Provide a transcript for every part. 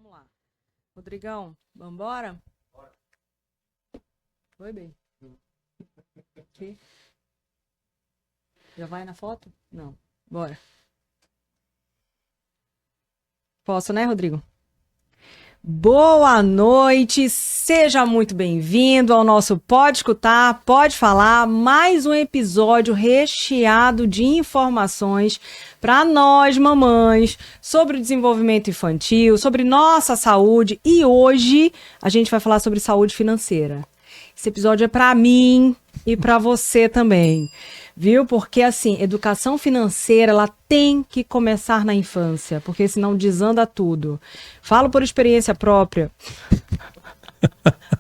Vamos lá. Rodrigão, vambora? Bora. Oi, bem. Aqui. Já vai na foto? Não. Bora. Posso, né, Rodrigo? Boa noite, seja muito bem-vindo ao nosso Pode Escutar, Pode Falar, mais um episódio recheado de informações para nós, mamães, sobre o desenvolvimento infantil, sobre nossa saúde, e hoje a gente vai falar sobre saúde financeira. Esse episódio é para mim e para você também, viu? Porque, assim, educação financeira, ela tem que começar na infância, porque senão desanda tudo. Falo por experiência própria.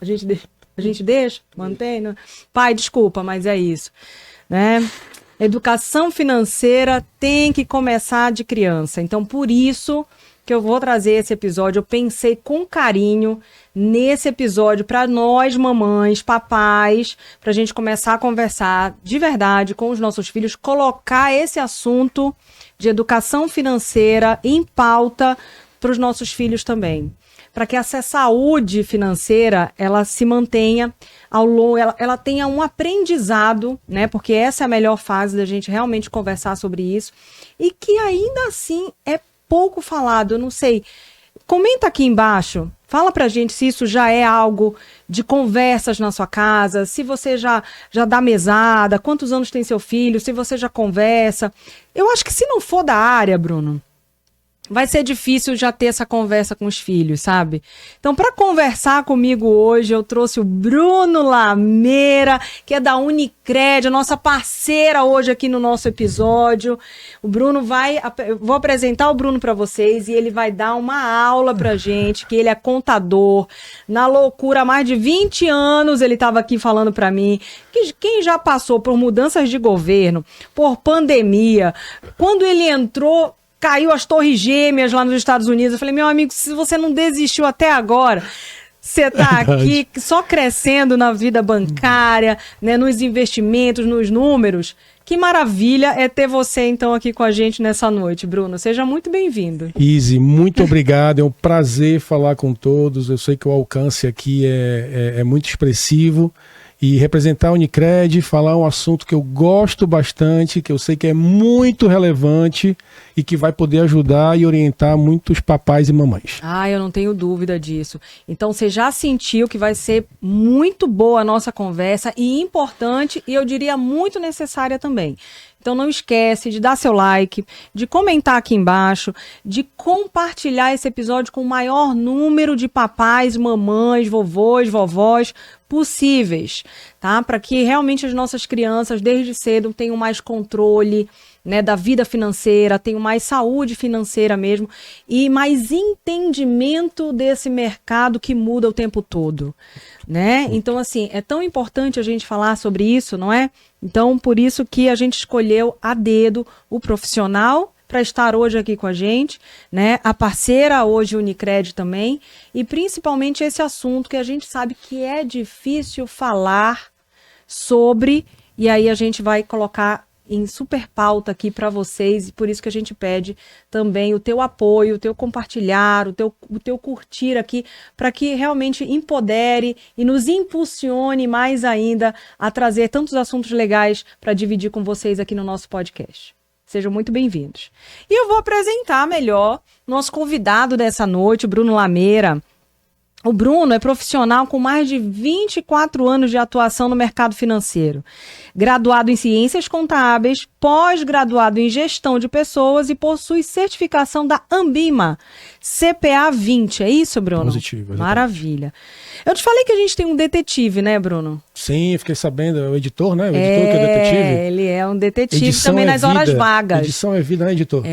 A gente deixa? Mantém? Né? Pai, desculpa, mas é isso, né? Educação financeira tem que começar de criança. Então, por isso que eu vou trazer esse episódio. Eu pensei com carinho nesse episódio para nós, mamães, papais, para a gente começar a conversar de verdade com os nossos filhos, colocar esse assunto de educação financeira em pauta para os nossos filhos também. Para que essa saúde financeira, ela se mantenha ao longo, ela tenha um aprendizado, né? Porque essa é a melhor fase da gente realmente conversar sobre isso. E que ainda assim é pouco falado, eu não sei. Comenta aqui embaixo, fala pra gente se isso já é algo de conversas na sua casa, se você já dá mesada, quantos anos tem seu filho, se você já conversa. Eu acho que se não for da área, Bruno, vai ser difícil já ter essa conversa com os filhos, sabe? Então, para conversar comigo hoje, eu trouxe o Bruno Lameira, que é da Unicred, a nossa parceira hoje aqui no nosso episódio. O Bruno eu vou apresentar o Bruno para vocês e ele vai dar uma aula pra gente, que ele é contador, na loucura há mais de 20 anos, ele estava aqui falando para mim, que quem já passou por mudanças de governo, por pandemia, quando ele entrou, caiu as torres gêmeas lá nos Estados Unidos. Eu falei, meu amigo, se você não desistiu até agora, você tá aqui só crescendo na vida bancária, né, nos investimentos, nos números. Que maravilha é ter você, então, aqui com a gente nessa noite, Bruno. Seja muito bem-vindo. Izzy, muito obrigado. É um prazer falar com todos. Eu sei que o alcance aqui é muito expressivo. E representar a Unicred, falar um assunto que eu gosto bastante, que eu sei que é muito relevante e que vai poder ajudar e orientar muitos papais e mamães. Ah, eu não tenho dúvida disso. Então, você já sentiu que vai ser muito boa a nossa conversa e importante, e eu diria muito necessária também. Então não esquece de dar seu like, de comentar aqui embaixo, de compartilhar esse episódio com o maior número de papais, mamães, vovôs, vovós possíveis, tá? Para que realmente as nossas crianças desde cedo tenham mais controle, né, da vida financeira, tenham mais saúde financeira mesmo e mais entendimento desse mercado que muda o tempo todo, né? Então, assim, é tão importante a gente falar sobre isso, não é? Então, por isso que a gente escolheu a dedo o profissional para estar hoje aqui com a gente, né? A parceira hoje, Unicred também, e principalmente esse assunto que a gente sabe que é difícil falar sobre, e aí a gente vai colocar em super pauta aqui para vocês, e por isso que a gente pede também o teu apoio, o teu compartilhar, o teu curtir aqui, para que realmente empodere e nos impulsione mais ainda a trazer tantos assuntos legais para dividir com vocês aqui no nosso podcast. Sejam muito bem-vindos. E eu vou apresentar melhor nosso convidado dessa noite, o Bruno Lameira. O Bruno é profissional com mais de 24 anos de atuação no mercado financeiro. Graduado em Ciências Contábeis, pós-graduado em Gestão de Pessoas e possui certificação da Ambima, CPA 20. É isso, Bruno? Positivo, exatamente. Maravilha. Eu te falei que a gente tem um detetive, né, Bruno? Sim, fiquei sabendo. É o editor, né? O editor que é detetive. Ele é um detetive Edição também nas horas vagas. Edição é vida, né, editor?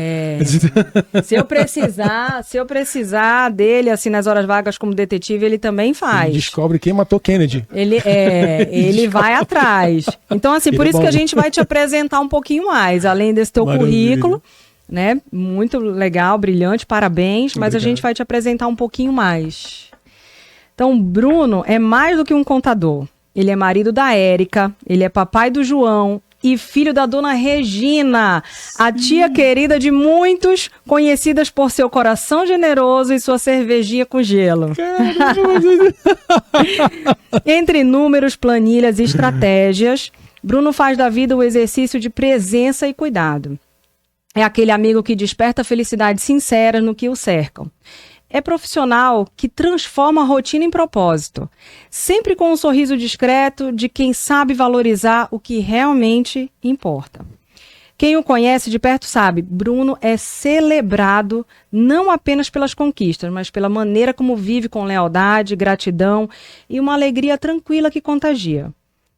Se eu precisar dele, assim, nas horas vagas como detetive, ele também faz. Ele descobre quem matou Kennedy. Ele vai atrás. Então, assim, por isso que a gente vai te apresentar um pouquinho mais, além desse teu currículo, né? Muito legal, brilhante, parabéns, mas a gente vai te apresentar um pouquinho mais. Então, Bruno é mais do que um contador. Ele é marido da Érica, ele é papai do João e filho da dona Regina, a tia querida de muitos, conhecidas por seu coração generoso e sua cervejinha com gelo. Entre números, planilhas e estratégias, Bruno faz da vida o exercício de presença e cuidado. É aquele amigo que desperta felicidade sincera no que o cercam. É profissional que transforma a rotina em propósito, sempre com um sorriso discreto de quem sabe valorizar o que realmente importa. Quem o conhece de perto sabe, Bruno é celebrado não apenas pelas conquistas, mas pela maneira como vive com lealdade, gratidão e uma alegria tranquila que contagia.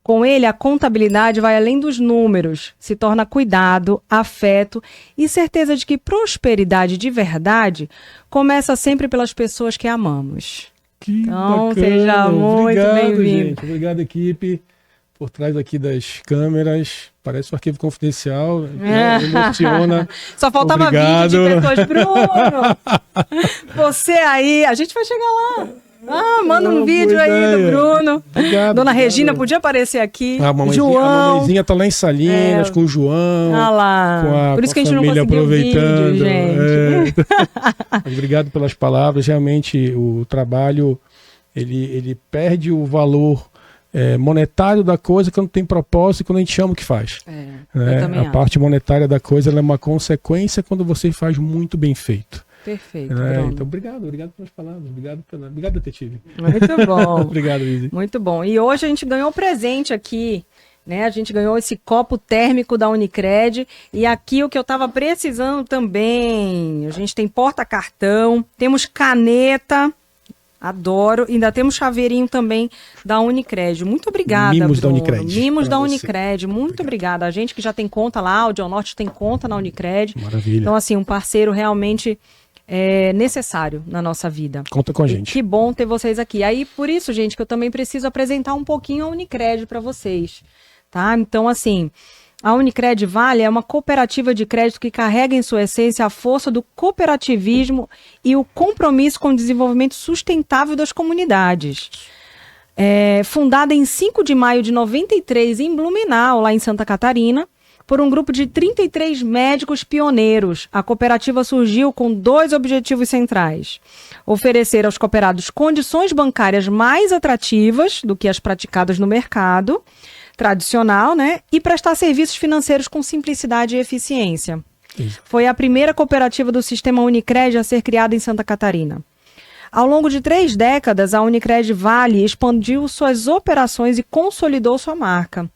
Com ele, a contabilidade vai além dos números, se torna cuidado, afeto e certeza de que prosperidade de verdade começa sempre pelas pessoas que amamos. Então, bacana. Seja muito bem-vindo. Obrigado, equipe, por trás aqui das câmeras. Parece um arquivo confidencial, emociona. Só faltava vídeo de pessoas. Bruno, você aí, a gente vai chegar lá. Manda um vídeo aí do Bruno. Obrigado, Dona Regina podia aparecer aqui. A mamãezinha tá lá em Salinas com o João. Lá. Por isso que a gente não conseguiu aproveitando. Vídeo, gente. Obrigado pelas palavras. Realmente o trabalho ele perde o valor monetário da coisa quando tem propósito e quando a gente chama o que faz. A parte monetária da coisa ela é uma consequência quando você faz muito bem feito. Perfeito. Então, obrigado pelas palavras. Obrigado, detetive. Muito bom. Obrigado, Izzy. Muito bom. E hoje a gente ganhou presente aqui, né? A gente ganhou esse copo térmico da Unicred. E aqui o que eu estava precisando também. A gente tem porta-cartão, temos caneta. Adoro. E ainda temos chaveirinho também da Unicred. Muito obrigada, Mimos Bruno. da Unicred. Mimos da Unicred. Muito obrigada. A gente que já tem conta lá, o Dionorte tem conta na Unicred. Maravilha. Então, assim, um parceiro realmente necessário na nossa vida. Conta com a gente. E que bom ter vocês aqui. Aí, por isso, gente, que eu também preciso apresentar um pouquinho a Unicred para vocês, tá? Então, assim, a Unicred Vale é uma cooperativa de crédito que carrega em sua essência a força do cooperativismo e o compromisso com o desenvolvimento sustentável das comunidades. Fundada em 5 de maio de 93 em Blumenau, lá em Santa Catarina, por um grupo de 33 médicos pioneiros. A cooperativa surgiu com 2 objetivos centrais: oferecer aos cooperados condições bancárias mais atrativas do que as praticadas no mercado tradicional, né? E prestar serviços financeiros com simplicidade e eficiência. Isso. Foi a primeira cooperativa do sistema Unicred a ser criada em Santa Catarina. Ao longo de 3 décadas, a Unicred Vale expandiu suas operações e consolidou sua marca.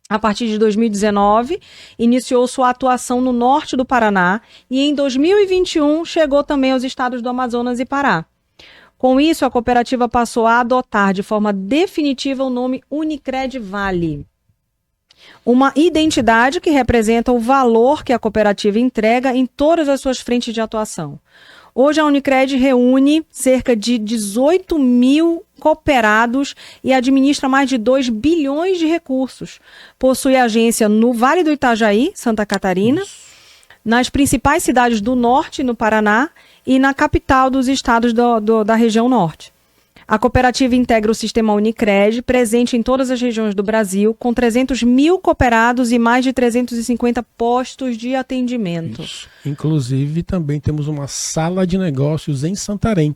A partir de 2019, iniciou sua atuação no norte do Paraná e em 2021 chegou também aos estados do Amazonas e Pará. Com isso, a cooperativa passou a adotar de forma definitiva o nome Unicred Vale. Uma identidade que representa o valor que a cooperativa entrega em todas as suas frentes de atuação. Hoje a Unicred reúne cerca de 18 mil cooperados e administra mais de 2 bilhões de recursos. Possui agência no Vale do Itajaí, Santa Catarina, nas principais cidades do norte, no Paraná, e na capital dos estados da região norte. A cooperativa integra o sistema Unicred, presente em todas as regiões do Brasil, com 300 mil cooperados e mais de 350 postos de atendimento. Isso. Inclusive, também temos uma sala de negócios em Santarém.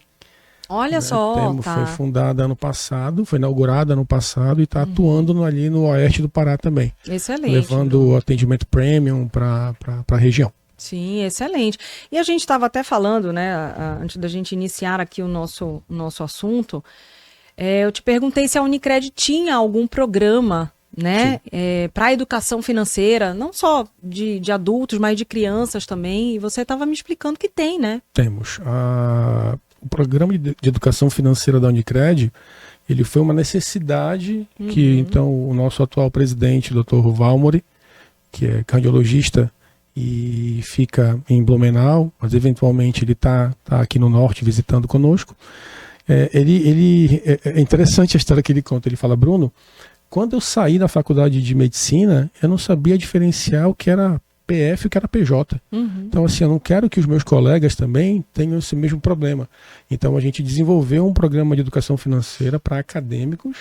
Olha só, Foi fundada ano passado, foi inaugurada ano passado e está atuando ali no oeste do Pará também. Excelente. Levando o atendimento premium para a região. Sim, excelente. E a gente estava até falando, né, antes da gente iniciar aqui o nosso assunto, eu te perguntei se a Unicred tinha algum programa, né, para a educação financeira, não só de adultos, mas de crianças também, e você estava me explicando que tem, né? Temos. O programa de educação financeira da Unicred, ele foi uma necessidade que, então, o nosso atual presidente, Dr. Valmori, que é cardiologista, e fica em Blumenau, mas eventualmente ele está aqui no norte visitando conosco. É interessante a história que ele conta. Ele fala: Bruno, quando eu saí da faculdade de medicina, eu não sabia diferenciar o que era PF e o que era PJ. Então, assim, eu não quero que os meus colegas também tenham esse mesmo problema. Então, a gente desenvolveu um programa de educação financeira para acadêmicos,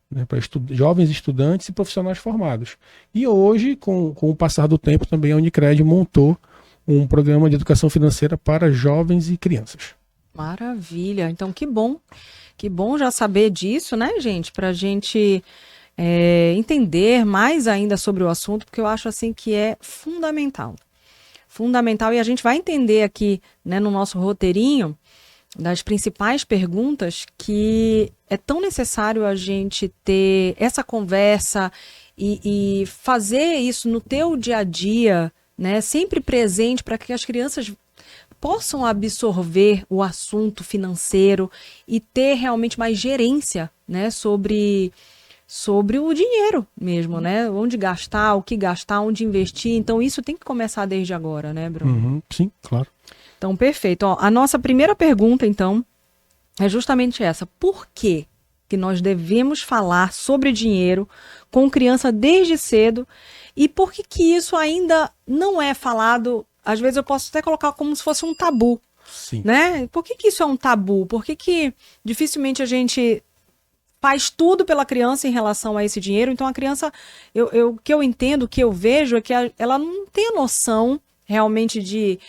né, para jovens estudantes e profissionais formados. E hoje, com o passar do tempo, também a Unicred montou um programa de educação financeira para jovens e crianças. Maravilha. Então, que bom já saber disso, né, gente? Para a gente entender mais ainda sobre o assunto, porque eu acho assim que é fundamental. Fundamental, e a gente vai entender aqui, né, no nosso roteirinho das principais perguntas que é tão necessário a gente ter essa conversa e fazer isso no teu dia a dia, né, sempre presente para que as crianças possam absorver o assunto financeiro e ter realmente mais gerência, né, sobre o dinheiro mesmo, né? Onde gastar, o que gastar, onde investir. Então, isso tem que começar desde agora, né, Bruno? Uhum, sim, claro. Então, perfeito. Ó, a nossa primeira pergunta, então, é justamente essa. Por que nós devemos falar sobre dinheiro com criança desde cedo? E por que isso ainda não é falado? Às vezes eu posso até colocar como se fosse um tabu, Sim. né? Por que isso é um tabu? Por que dificilmente a gente faz tudo pela criança em relação a esse dinheiro? Então a criança, o que eu entendo, o que eu vejo é que ela não tem a noção realmente de,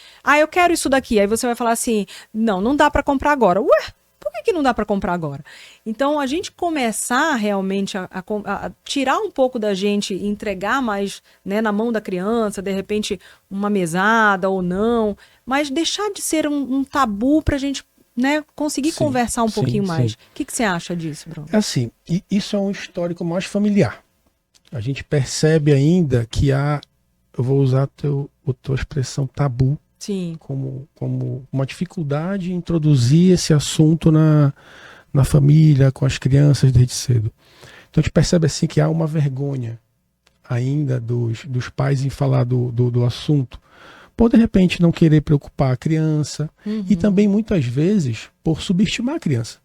eu quero isso daqui. Aí você vai falar assim, não dá para comprar agora. Ué, por que não dá para comprar agora? Então a gente começar realmente a tirar um pouco da gente e entregar mais, né, na mão da criança, de repente uma mesada ou não, mas deixar de ser um tabu para a gente, né, conseguir conversar um pouquinho mais. O que você acha disso, Bruno? É assim, isso é um histórico mais familiar. A gente percebe ainda que eu vou usar a tua expressão tabu, sim, como uma dificuldade em introduzir esse assunto na família, com as crianças desde cedo. Então a gente percebe assim que há uma vergonha ainda dos pais em falar do assunto, por de repente não querer preocupar a criança, e também muitas vezes por subestimar a criança,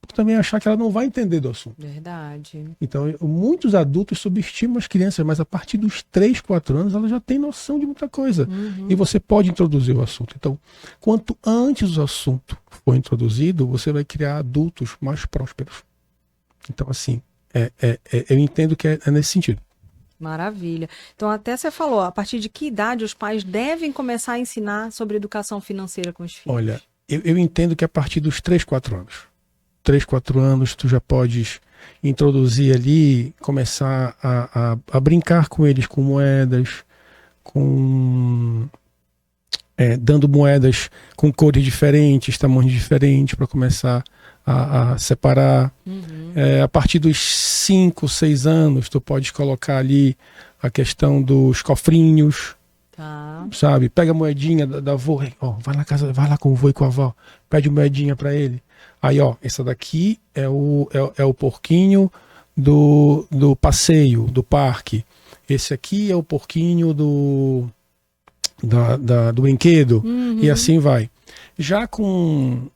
por também achar que ela não vai entender do assunto. Verdade. Então muitos adultos subestimam as crianças, mas a partir dos 3, 4 anos ela já tem noção de muita coisa, e você pode introduzir o assunto. Então, quanto antes o assunto for introduzido, você vai criar adultos mais prósperos. Então assim, eu entendo que é nesse sentido. Maravilha. Então, até você falou, a partir de que idade os pais devem começar a ensinar sobre educação financeira com os filhos? Olha, eu entendo que a partir dos 3, 4 anos. 3, 4 anos tu já podes introduzir ali, começar a brincar com eles com moedas, dando moedas com cores diferentes, tamanhos diferentes, para começar a separar. A partir dos 5, 6 anos, tu pode colocar ali a questão dos cofrinhos, sabe? Pega a moedinha da avó, vai na casa, vai lá com o avô e com a avó, pede moedinha para ele. Aí, essa daqui é o porquinho do passeio, do parque. Esse aqui é o porquinho do brinquedo, e assim vai. Já com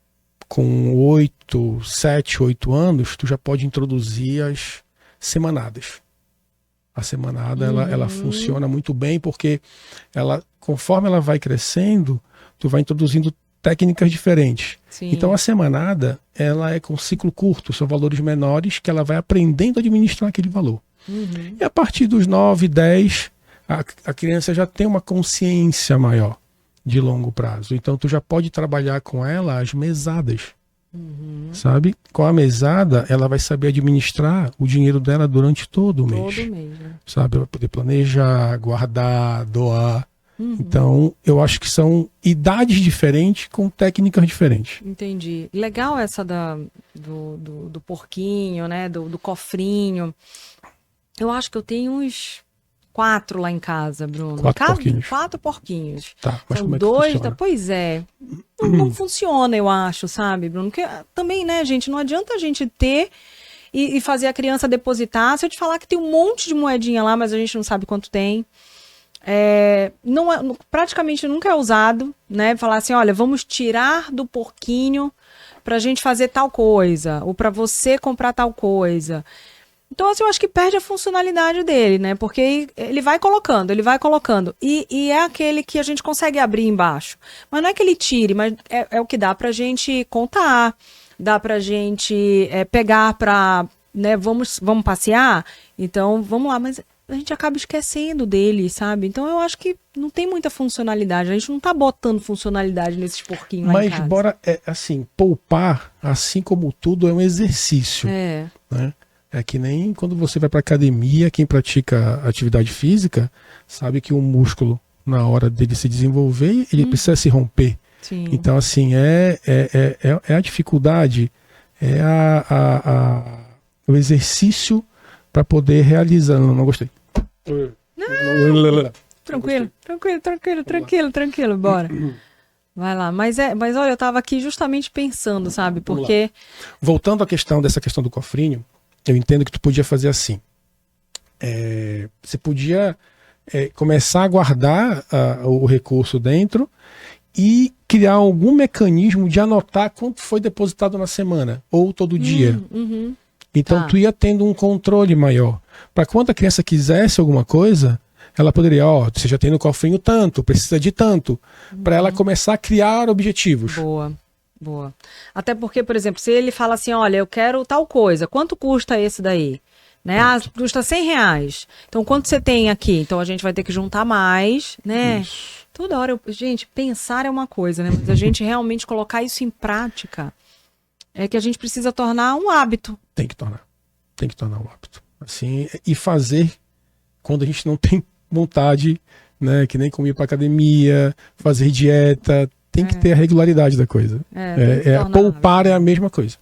7, 8 anos, tu já pode introduzir as semanadas. A semanada, ela funciona muito bem, porque conforme ela vai crescendo, tu vai introduzindo técnicas diferentes. Sim. Então a semanada, ela é com ciclo curto, são valores menores que ela vai aprendendo a administrar aquele valor. E a partir dos 9, 10, a criança já tem uma consciência maior de longo prazo. Então tu já pode trabalhar com ela as mesadas. Sabe? Com a mesada, ela vai saber administrar o dinheiro dela durante todo o mês. Todo mês, né? Sabe? Ela vai poder planejar, guardar, doar. Então, eu acho que são idades diferentes com técnicas diferentes. Entendi. Legal essa do porquinho, né? Do cofrinho. Eu acho que eu tenho uns 4 lá em casa, Bruno. 4 porquinhos. 4 porquinhos. Tá, mas São como é que 2, funciona? Pois é. Não funciona, eu acho, sabe, Bruno? Porque também, né, gente, não adianta a gente ter e fazer a criança depositar. Se eu te falar que tem um monte de moedinha lá, mas a gente não sabe quanto tem. Praticamente nunca é usado, né? Falar assim, olha, vamos tirar do porquinho pra gente fazer tal coisa, ou pra você comprar tal coisa. Então, assim, eu acho que perde a funcionalidade dele, né? Porque ele vai colocando. E é aquele que a gente consegue abrir embaixo. Mas não é que ele tire, mas é o que dá pra gente contar. Dá pra gente pegar pra né, vamos passear? Então, vamos lá, mas a gente acaba esquecendo dele, sabe? Então, eu acho que não tem muita funcionalidade. A gente não tá botando funcionalidade nesses porquinhos lá em casa. Mas bora, assim, poupar, assim como tudo, é um exercício, É, né? É que nem quando você vai para academia, quem pratica atividade física sabe que o músculo, na hora dele se desenvolver, ele precisa se romper. sim. Então, assim, é a dificuldade, o exercício para poder realizar. Não gostei. Tranquilo, bora. Vai lá, mas olha, eu tava aqui justamente pensando, sabe? Porque... Voltando à questão do cofrinho, eu entendo que tu podia fazer assim. Você podia começar a guardar o recurso dentro e criar algum mecanismo de anotar quanto foi depositado na semana ou todo dia. Então Tá. tu ia tendo um controle maior. Para quando a criança quisesse alguma coisa, ela poderia, você já tem no cofrinho tanto, precisa de tanto, para ela começar a criar objetivos. Boa. Até porque, por exemplo, se ele fala assim, olha, eu quero tal coisa, quanto custa esse daí? Né? Custa R$100. Então, quanto você tem aqui? Então, a gente vai ter que juntar mais, né? Isso. Toda hora, gente, pensar é uma coisa, né? Mas a gente realmente colocar isso em prática é que a gente precisa tornar um hábito. Tem que tornar um hábito. Assim, e fazer quando a gente não tem vontade, né? Que nem comer para academia, fazer dieta, tem que ter a regularidade da coisa. Tem que tornar Poupar hábito. é a mesma coisa.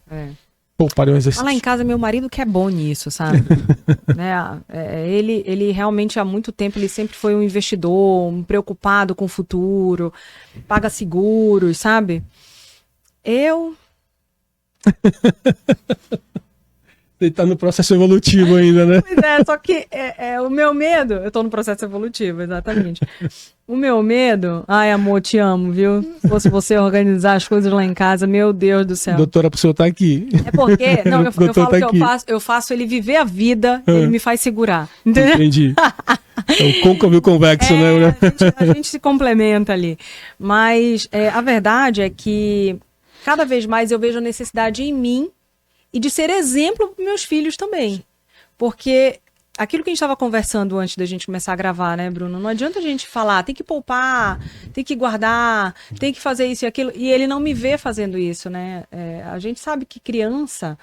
Poupar é um exercício. Lá em casa, meu marido que é bom nisso, sabe? Né? Ele realmente há muito tempo, ele sempre foi um investidor, um preocupado com o futuro, paga seguros, sabe? Eu... Ele tá no processo evolutivo ainda, né? Pois é, só que o meu medo... Eu tô no processo evolutivo, exatamente. O meu medo... Ai, amor, te amo, viu? Se fosse você organizar as coisas lá em casa, meu Deus do céu. Doutora, pro senhor tá aqui. É porque... Não, eu falo Doutor tá que aqui. eu faço ele viver a vida, ele me faz segurar. Entendeu? Entendi. É o côncavo e o convexo, né? A gente se complementa ali. Mas a verdade é que cada vez mais eu vejo a necessidade em mim e de ser exemplo para meus filhos também. Porque aquilo que a gente estava conversando antes da gente começar a gravar, né, Bruno? Não adianta a gente falar, tem que poupar, tem que guardar, tem que fazer isso e aquilo. E ele não me vê fazendo isso, né? A gente sabe que criança,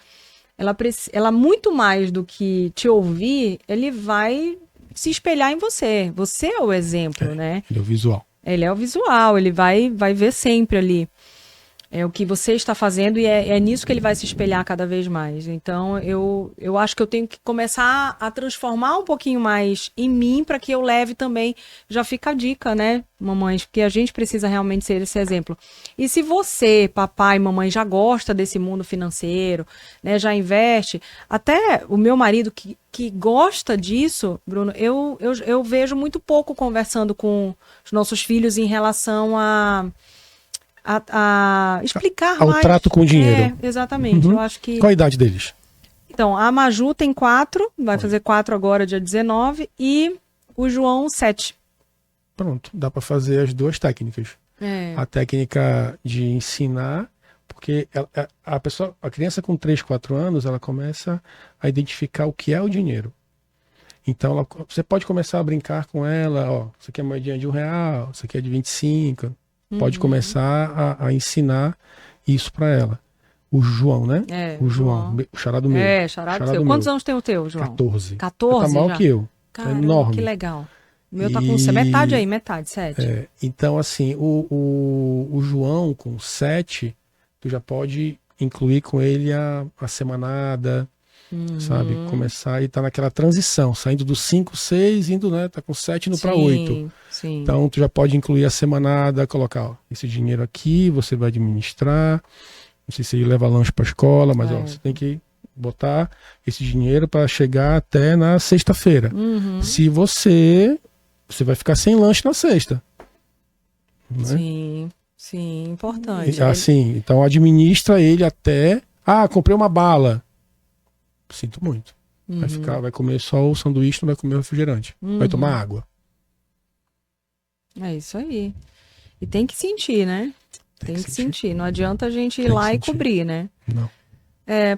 ela muito mais do que te ouvir, ele vai se espelhar em você. Você é o exemplo, né? Ele é o visual. Ele é o visual, ele vai ver sempre ali o que você está fazendo e é nisso que ele vai se espelhar cada vez mais. Então, eu acho que eu tenho que começar a transformar um pouquinho mais em mim para que eu leve também, já fica a dica, né, mamães? Porque a gente precisa realmente ser esse exemplo. E se você, papai, mamãe, já gosta desse mundo financeiro, né, já investe, até o meu marido que gosta disso, Bruno, eu vejo muito pouco conversando com os nossos filhos em relação a explicar ao mais. trato com o dinheiro. Exatamente. Eu acho que... Qual a idade deles? Então, a Maju tem 4, vai fazer 4 agora, dia 19, e o João 7. Pronto, dá para fazer as duas técnicas. A técnica de ensinar, porque a criança com 3, 4 anos, ela começa a identificar o que é o dinheiro. Então, você pode começar a brincar com ela, isso aqui é moedinha de R$1, isso aqui é de 25. Pode começar a ensinar isso para ela. O João, né? O João, o charado meu. Charado seu. Quantos anos tem o teu, João? 14. 14 Tá maior já? que eu. Caramba, é enorme. Que legal. O meu tá com metade aí, metade, 7. Então, assim, o João com 7, tu já pode incluir com ele a semanada, sabe? Começar e tá naquela transição, saindo do 5, 6, indo, né? Tá com 7 indo para 8. Sim. Então, tu já pode incluir a semanada, colocar, esse dinheiro aqui, você vai administrar. Não sei se ele leva lanche para escola, mas você tem que botar esse dinheiro para chegar até na sexta-feira. Se você vai ficar sem lanche na sexta. Né? Sim, importante. Assim, então administra ele até... comprei uma bala. Sinto muito. Vai comer só o sanduíche, não vai comer o refrigerante. Vai tomar água. É isso aí. E tem que sentir, né? Tem que sentir. Não adianta a gente ir lá e cobrir, né? Não.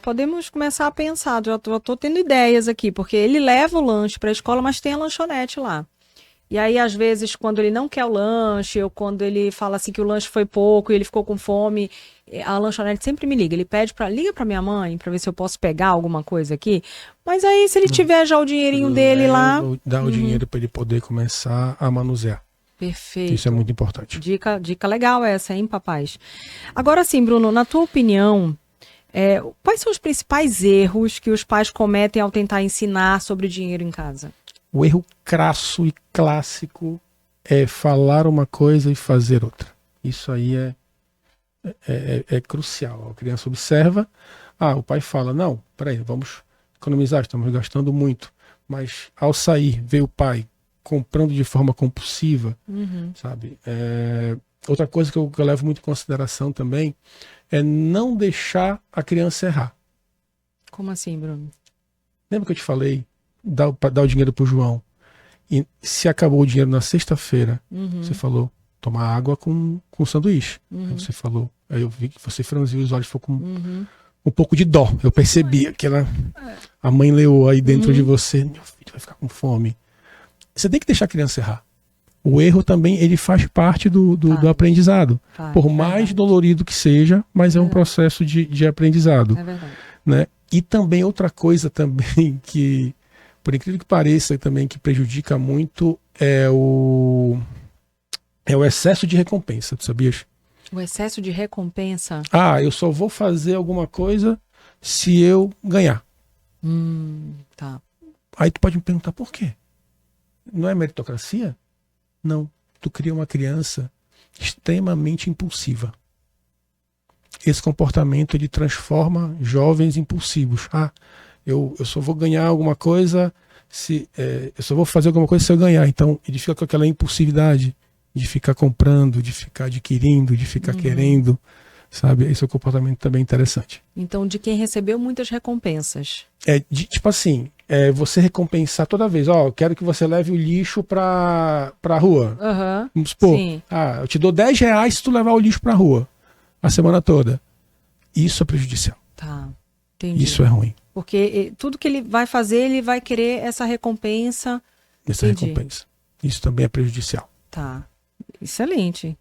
Podemos começar a pensar, já tô tendo ideias aqui, porque ele leva o lanche para a escola, mas tem a lanchonete lá. E aí, às vezes, quando ele não quer o lanche, ou quando ele fala assim que o lanche foi pouco e ele ficou com fome, a lanchonete sempre me liga. Ele pede liga pra minha mãe, pra ver se eu posso pegar alguma coisa aqui. Mas aí, se ele tiver já o dinheirinho dele lá... Dá o dinheiro para ele poder começar a manusear. Perfeito. Isso é muito importante. Dica legal essa, hein, papais? Agora sim, Bruno, na tua opinião, quais são os principais erros que os pais cometem ao tentar ensinar sobre dinheiro em casa? O erro crasso e clássico é falar uma coisa e fazer outra. Isso aí é crucial. A criança observa, o pai fala, não, peraí, vamos economizar, estamos gastando muito. Mas ao sair, vê o pai comprando de forma compulsiva, sabe? Outra coisa que eu levo muito em consideração também é não deixar a criança errar. Como assim, Bruno? Lembra que eu te falei? Dar o dinheiro pro João. E se acabou o dinheiro na sexta-feira, você falou, tomar água com sanduíche. Aí você falou, aí eu vi que você franziu os olhos, ficou com um pouco de dó. Eu percebi a mãe leoa aí dentro de você. Meu filho vai ficar com fome. Você tem que deixar a criança errar. O erro também, ele faz parte do aprendizado. Por mais dolorido que seja, mas é um processo de aprendizado. É verdade. Né? E também outra coisa também que, por incrível que pareça, também que prejudica muito é o excesso de recompensa, tu sabias? O excesso de recompensa? Eu só vou fazer alguma coisa se eu ganhar. Tá. Aí tu pode me perguntar por quê? Não é meritocracia? Não. Tu cria uma criança extremamente impulsiva. Esse comportamento, ele transforma jovens impulsivos. Eu só vou ganhar alguma coisa eu só vou fazer alguma coisa se eu ganhar. Então, ele fica com aquela impulsividade de ficar comprando, de ficar adquirindo, de ficar querendo, sabe? Esse é um comportamento também interessante. Então, de quem recebeu muitas recompensas. Tipo assim, você recompensar toda vez. Eu quero que você leve o lixo pra rua. Vamos supor, eu te dou R$10 se tu levar o lixo pra rua a semana toda. Isso é prejudicial. Tá, entendi. Isso é ruim. Porque tudo que ele vai fazer, ele vai querer essa recompensa. Essa recompensa. Isso também é prejudicial. Tá. Excelente.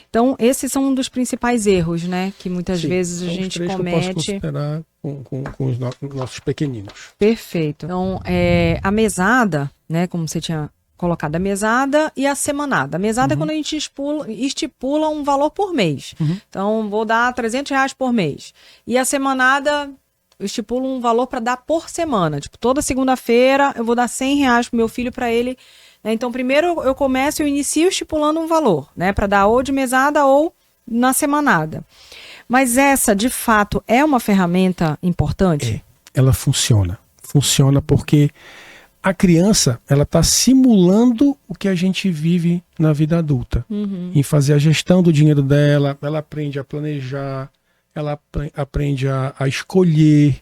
Então, esses são um dos principais erros, né? Que muitas vezes a gente comete. Que eu posso considerar com os nossos pequeninos. Perfeito. Então, a mesada, né? Como você tinha colocado, a mesada e a semanada. A mesada é quando a gente estipula um valor por mês. Então, vou dar R$300 por mês. E a semanada, eu estipulo um valor para dar por semana. Tipo, toda segunda-feira eu vou dar R$100 pro meu filho para ele. Então, primeiro eu inicio estipulando um valor, né? Para dar ou de mesada ou na semanada. Mas essa, de fato, é uma ferramenta importante? Ela funciona. Funciona porque a criança, ela está simulando o que a gente vive na vida adulta. Em fazer a gestão do dinheiro dela, ela aprende a planejar, ela aprende a escolher,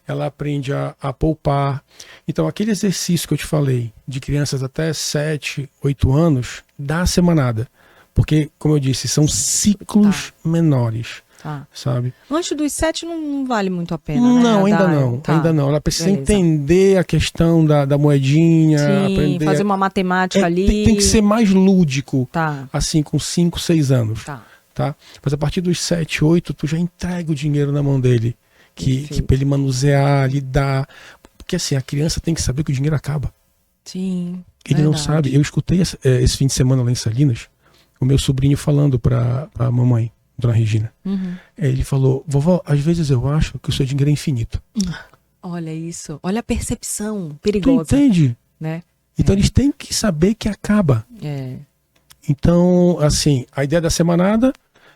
ela aprende a poupar. Então, aquele exercício que eu te falei, de crianças até 7, 8 anos, dá a semanada. Porque, como eu disse, são ciclos menores, sabe? Antes dos 7 não vale muito a pena, não, né? Ainda não. Ela precisa entender a questão da moedinha. Sim, aprender fazer uma matemática ali. Tem que ser mais lúdico, assim, com 5, 6 anos. Tá? Mas a partir dos 7, 8, tu já entrega o dinheiro na mão dele. Que para ele manusear, lidar. Porque assim, a criança tem que saber que o dinheiro acaba. Sim. Ele não sabe. Eu escutei esse fim de semana lá em Salinas, o meu sobrinho falando pra mamãe, Dona Regina. Ele falou, vovó, às vezes eu acho que o seu dinheiro é infinito. Olha isso. Olha a percepção perigosa. Tu entende? Né? Então eles têm que saber que acaba. Então, assim, a ideia da semanada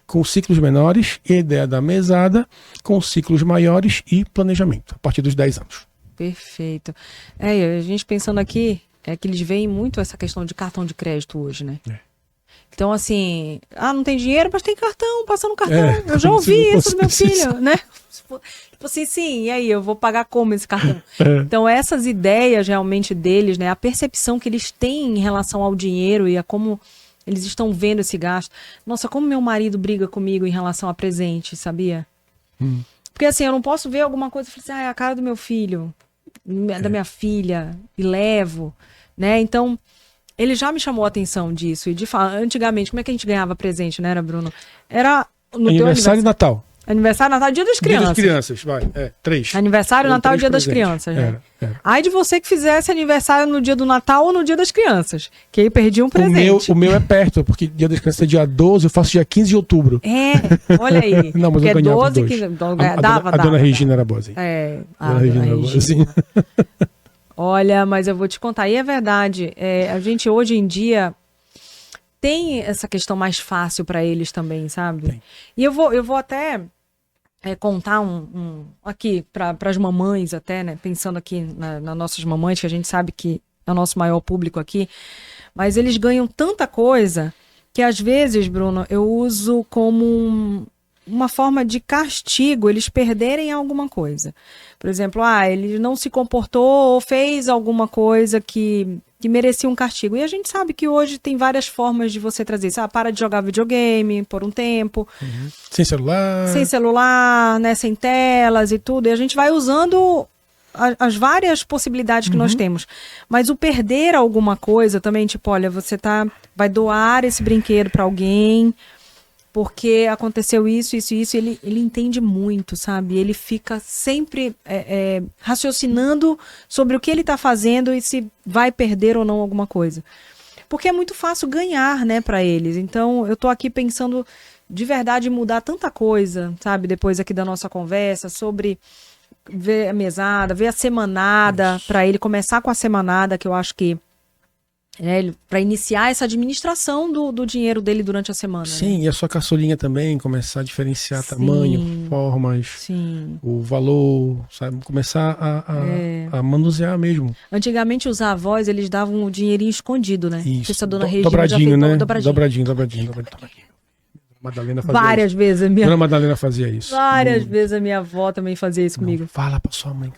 com ciclos menores e a ideia da mesada com ciclos maiores e planejamento, a partir dos 10 anos. Perfeito. A gente pensando aqui, que eles veem muito essa questão de cartão de crédito hoje, né? Então, assim, não tem dinheiro, mas tem cartão, passando cartão. Eu já ouvi isso do meu filho, né? Tipo assim, sim, e aí, eu vou pagar como esse cartão? Então, essas ideias realmente deles, né? A percepção que eles têm em relação ao dinheiro e a como eles estão vendo esse gasto. Nossa, como meu marido briga comigo em relação a presente, sabia? Porque assim, eu não posso ver alguma coisa e falar assim, é a cara do meu filho, da minha filha, e levo, né? Então, ele já me chamou a atenção disso. E de falar, antigamente, como é que a gente ganhava presente, né, Bruno? Era no teu Aniversário e Natal. Aniversário, Natal, Dia das Crianças. Dia das Crianças, vai. 3. Aniversário, Natal e Dia das Crianças, né? Aí de você que fizesse aniversário no dia do Natal ou no Dia das Crianças, que aí perdi um presente. O meu é perto, porque Dia das Crianças é dia 12, eu faço dia 15 de outubro. Olha aí. Não, mas eu ganhava 12, 15, dava. A dona Regina era boazinha. A dona Regina era boazinha. Olha, mas eu vou te contar, e é verdade, a gente hoje em dia tem essa questão mais fácil para eles também, sabe? Tem. E eu vou até contar aqui para as mamães até, né? Pensando aqui nas nossas mamães, que a gente sabe que é o nosso maior público aqui, mas eles ganham tanta coisa que às vezes, Bruno, eu uso como uma forma de castigo eles perderem alguma coisa. Por exemplo, ele não se comportou ou fez alguma coisa que merecia um castigo. E a gente sabe que hoje tem várias formas de você trazer isso. Para de jogar videogame por um tempo. Uhum. Sem celular. Sem celular, né? Sem telas e tudo. E a gente vai usando as várias possibilidades que nós temos. Mas o perder alguma coisa também, tipo, olha, você vai doar esse brinquedo para alguém porque aconteceu isso, ele entende muito, sabe? Ele fica sempre raciocinando sobre o que ele está fazendo e se vai perder ou não alguma coisa. Porque é muito fácil ganhar, né, para eles. Então, eu tô aqui pensando de verdade em mudar tanta coisa, sabe? Depois aqui da nossa conversa, sobre ver a mesada, ver a semanada, para ele começar com a semanada, que eu acho que para iniciar essa administração do dinheiro dele durante a semana. Sim, né? E a sua caçulinha também, começar a diferenciar tamanho, formas, o valor, sabe? Começar a manusear mesmo. Antigamente os avós, eles davam o dinheirinho escondido, né? Isso, essa dona Regina dobradinho, né? Dobradinho. Madalena fazia várias isso. Vezes. Dona Madalena fazia isso. Várias vezes a minha avó também fazia isso comigo. Fala pra sua mãe.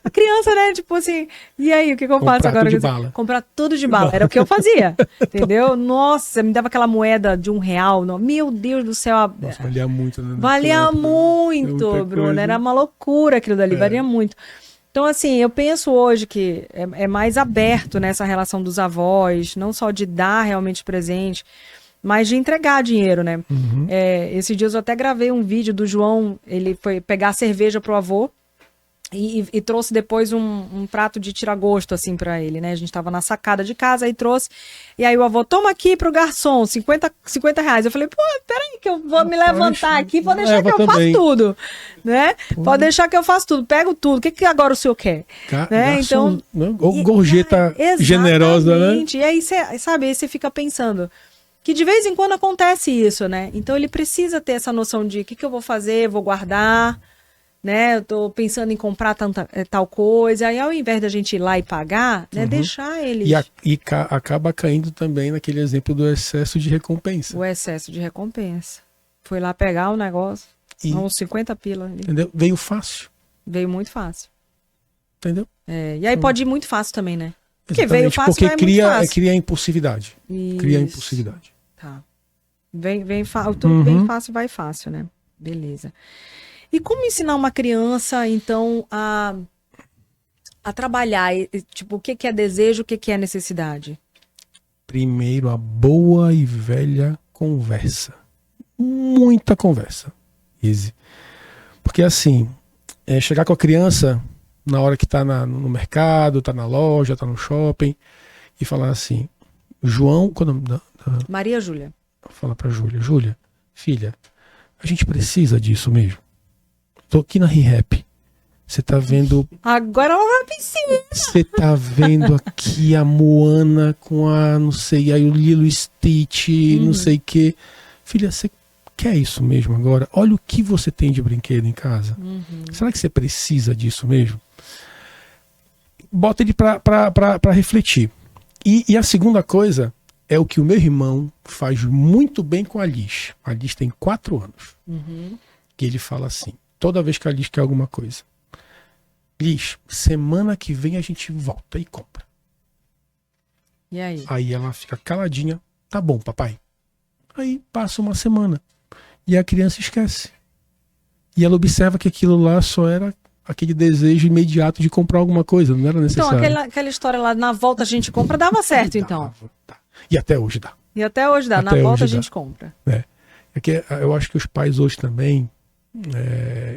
A criança, né? Tipo assim, e aí, o que eu faço agora? Comprar tudo de bala. Era o que eu fazia, entendeu? Nossa, me dava aquela moeda de R$1. Meu Deus do céu. Nossa, valia muito. Né? Valia muito, Bruno. Era uma loucura aquilo dali, valia muito. Então, assim, eu penso hoje que é mais aberto nessa relação dos avós, não só de dar realmente presente, mas de entregar dinheiro, né? Esses dias eu até gravei um vídeo do João, ele foi pegar cerveja pro avô, e trouxe depois um prato de tira-gosto, assim, pra ele, né? A gente tava na sacada de casa, aí trouxe. E aí o avô, toma aqui pro garçom, 50 reais. Eu falei, peraí que eu vou me levantar aqui, pode deixar que eu faço tudo, né? Pode deixar que eu faço tudo, pego tudo. O que agora o senhor quer? Né? Garçom, então, ou gorjeta generosa, né? E aí, sabe, aí você fica pensando que de vez em quando acontece isso, né? Então ele precisa ter essa noção de o que eu vou fazer, vou guardar, né? Eu tô pensando em comprar tal coisa, aí ao invés da gente ir lá e pagar, né? Deixar eles... E acaba caindo também naquele exemplo do excesso de recompensa. O excesso de recompensa. Foi lá pegar o negócio, uns 50 pila ali. Entendeu? Veio fácil. Veio muito fácil. Entendeu? E aí pode ir muito fácil também, né? Porque veio fácil, porque cria a impulsividade. Isso. Cria a impulsividade. Tá. Tudo bem fácil, vai fácil, né? Beleza. E como ensinar uma criança, então, a trabalhar? Tipo, o que é desejo, o que é necessidade? Primeiro, a boa e velha conversa. Muita conversa. Easy. Porque assim, chegar com a criança na hora que tá no mercado, tá na loja, tá no shopping, e falar assim, João... Qual é o nome da... Maria Júlia. Fala pra Júlia. Júlia, filha, a gente precisa disso mesmo. Tô aqui na ReHap. Você tá vendo... Agora ela vai piscina. Você tá vendo aqui a Moana com a, não sei, aí o Lilo Stitch, não sei o quê. Filha, você quer isso mesmo agora? Olha o que você tem de brinquedo em casa. Será que você precisa disso mesmo? Bota ele pra refletir. E a segunda coisa é o que o meu irmão faz muito bem com a Liz. A Liz tem 4 anos. Que ele fala assim, toda vez que a Liz quer alguma coisa. Liz, semana que vem a gente volta e compra. E aí? Aí ela fica caladinha. Tá bom, papai. Aí passa uma semana. E a criança esquece. E ela observa que aquilo lá só era aquele desejo imediato de comprar alguma coisa, não era necessário. Então, aquela história lá, na volta a gente compra, dava certo, então. Dá. E até hoje dá. E até hoje dá, na volta a gente compra. É que eu acho que os pais hoje também,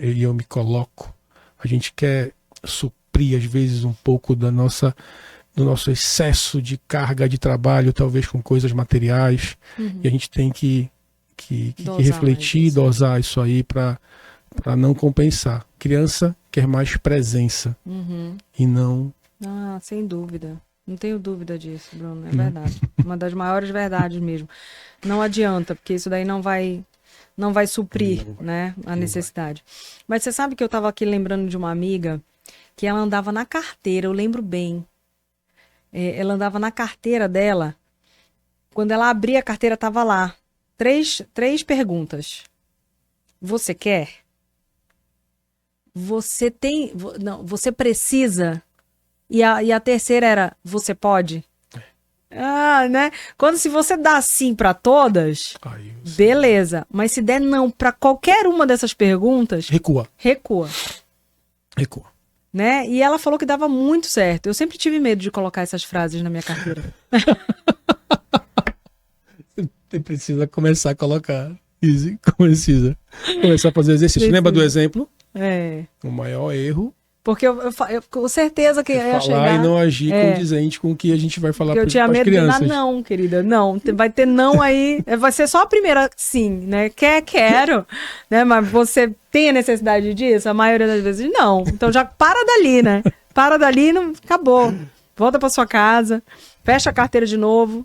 e eu me coloco, a gente quer suprir às vezes um pouco do nosso excesso de carga de trabalho, talvez com coisas materiais, e a gente tem que refletir, dosar isso aí para não compensar. Criança quer mais presença e não... Ah, sem dúvida. Não tenho dúvida disso, Bruno. É verdade. Uma das maiores verdades mesmo. Não adianta, porque isso daí não vai suprir, né, a necessidade. Mas você sabe que eu estava aqui lembrando de uma amiga que ela andava na carteira, eu lembro bem. Ela andava na carteira dela. Quando ela abria a carteira, estava lá. Três perguntas. Você quer? Você tem... Não, você precisa... E a terceira era, você pode? Ah, né? Se você dá sim para todas, beleza. Mas se der não para qualquer uma dessas perguntas... Recua. Né? E ela falou que dava muito certo. Eu sempre tive medo de colocar essas frases na minha carteira. Você precisa começar a colocar. Precisa começar a fazer exercício. Lembra do exemplo? O maior erro... Porque eu com certeza que ia chegar... Falar e não agir condizente com o que a gente vai falar para as crianças. Eu tinha medo de não, querida. Não, vai ter não aí. Vai ser só a primeira sim, né? Quero. Né? Mas você tem a necessidade disso? A maioria das vezes não. Então já para dali, né? Para dali e acabou. Volta para sua casa, fecha a carteira de novo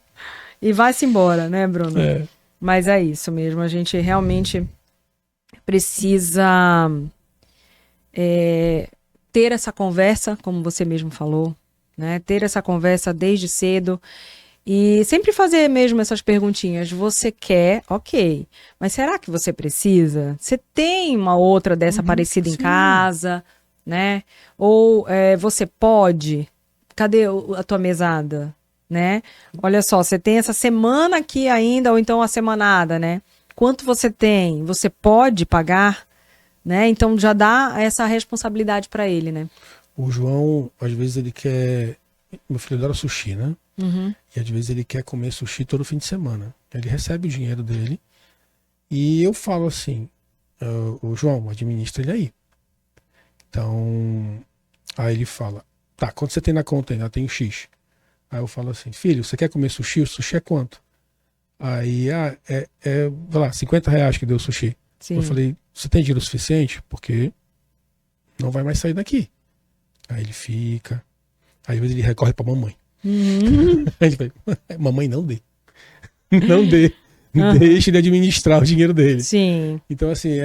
e vai-se embora, né, Bruno? Mas é isso mesmo. A gente realmente precisa... ter essa conversa, como você mesmo falou, né? Ter essa conversa desde cedo e sempre fazer mesmo essas perguntinhas. Você quer? Ok. Mas será que você precisa? Você tem uma outra dessa parecida em casa, né? Ou você pode? Cadê a tua mesada? Né? Olha só, você tem essa semana aqui ainda, ou então a semanada, né? Quanto você tem? Você pode pagar? Né? Então já dá essa responsabilidade para ele, né? O João, às vezes ele quer... Meu filho adora sushi, né? E às vezes ele quer comer sushi todo fim de semana. Ele recebe o dinheiro dele e eu falo assim, o João, administra ele aí. Então, aí ele fala, tá, quanto você tem na conta ainda? Tem X. Aí eu falo assim, filho, você quer comer sushi? O sushi é quanto? Aí, vai lá, R$50 que deu o sushi. Sim. Eu falei, você tem dinheiro suficiente? Porque não vai mais sair daqui. Aí ele fica. Aí às vezes ele recorre pra mamãe. Aí ele fala, mamãe não dê. Não dê. Deixe ele administrar o dinheiro dele. Sim. Então assim,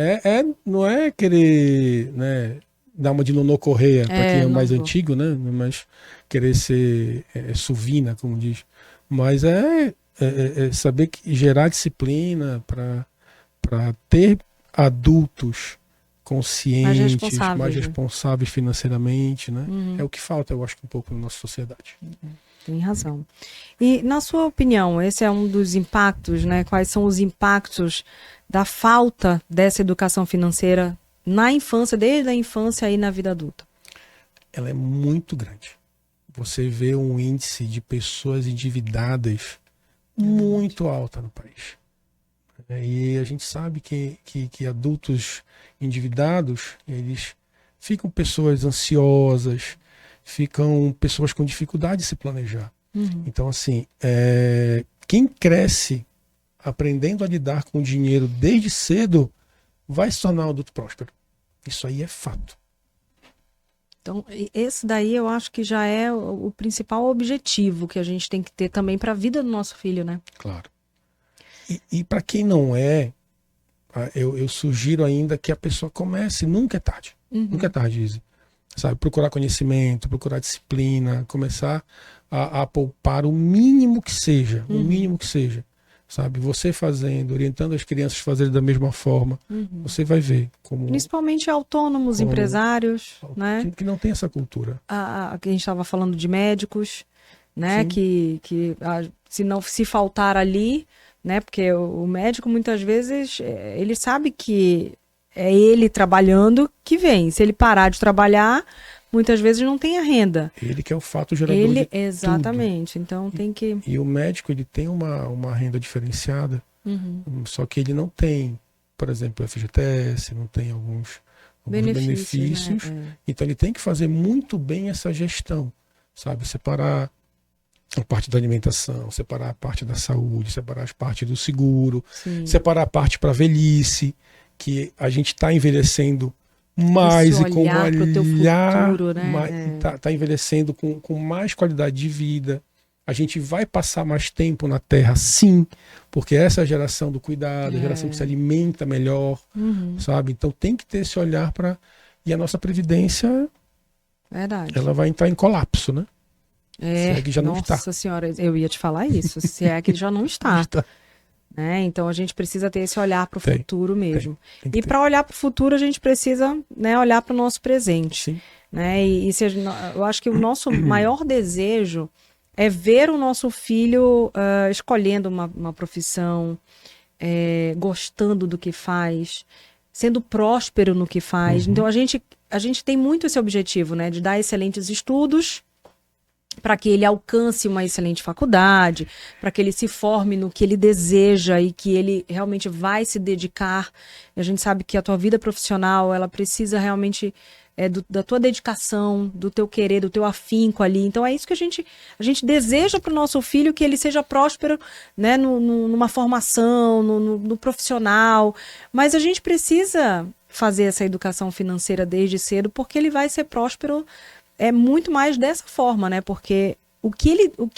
não é querer, né, dar uma de Nonô Correia pra quem é mais antigo, né? Mas querer ser suvina, como diz. Mas é saber gerar disciplina para ter adultos conscientes, mais responsáveis financeiramente, né? É o que falta, eu acho, um pouco na nossa sociedade. Tem razão. E, na sua opinião, esse é um dos impactos, né? Quais são os impactos da falta dessa educação financeira na infância, desde a infância e na vida adulta? Ela é muito grande. Você vê um índice de pessoas endividadas muito alta no país. E a gente sabe que adultos endividados, eles ficam pessoas ansiosas, ficam pessoas com dificuldade de se planejar. Então, assim, quem cresce aprendendo a lidar com o dinheiro desde cedo vai se tornar um adulto próspero. Isso aí é fato. Então, esse daí eu acho que já é o principal objetivo que a gente tem que ter também para a vida do nosso filho, né? Claro. E para quem não eu sugiro ainda que a pessoa comece, nunca é tarde. Nunca é tarde, Izzy. Sabe, procurar conhecimento, procurar disciplina, começar a poupar o mínimo que seja, o mínimo que seja. Sabe, você fazendo, orientando as crianças a fazerem da mesma forma, você vai ver como... Principalmente autônomos, empresários, né? Que não tem essa cultura. Que a gente estava falando de médicos, né? Que se faltar ali, né? Porque o médico muitas vezes ele sabe que é ele trabalhando que vem. Se ele parar de trabalhar, muitas vezes não tem a renda. Ele que é o fato gerador de Exatamente. tudo. Então tem que... E o médico, ele tem uma renda diferenciada, só que ele não tem, por exemplo, o FGTS, não tem alguns benefícios. Né? Então ele tem que fazer muito bem essa gestão, sabe? Separar a parte da alimentação, separar a parte da saúde, separar as partes do seguro, separar a parte para velhice, que a gente está envelhecendo mais e com um olhar, futuro, né? Tá envelhecendo com mais qualidade de vida. A gente vai passar mais tempo na Terra, sim, porque essa é a geração do cuidado, a geração que se alimenta melhor, sabe? Então tem que ter esse olhar para... E a nossa previdência, ela vai entrar em colapso, né? Se é que já não está. Nossa senhora, eu ia te falar isso, se é que já não está. Né? Então a gente precisa ter esse olhar para o futuro mesmo. E para olhar para o futuro a gente precisa, né, olhar para o nosso presente. Sim. Né? Eu acho que o nosso maior desejo é ver o nosso filho escolhendo uma profissão, gostando do que faz, sendo próspero no que faz. Então a gente tem muito esse objetivo, né, de dar excelentes estudos para que ele alcance uma excelente faculdade, para que ele se forme no que ele deseja e que ele realmente vai se dedicar. E a gente sabe que a tua vida profissional, ela precisa realmente da tua dedicação, do teu querer, do teu afinco ali. Então é isso que a gente deseja para o nosso filho, que ele seja próspero, né, numa formação, no profissional. Mas a gente precisa fazer essa educação financeira desde cedo, porque ele vai ser próspero muito mais dessa forma, né? Porque o que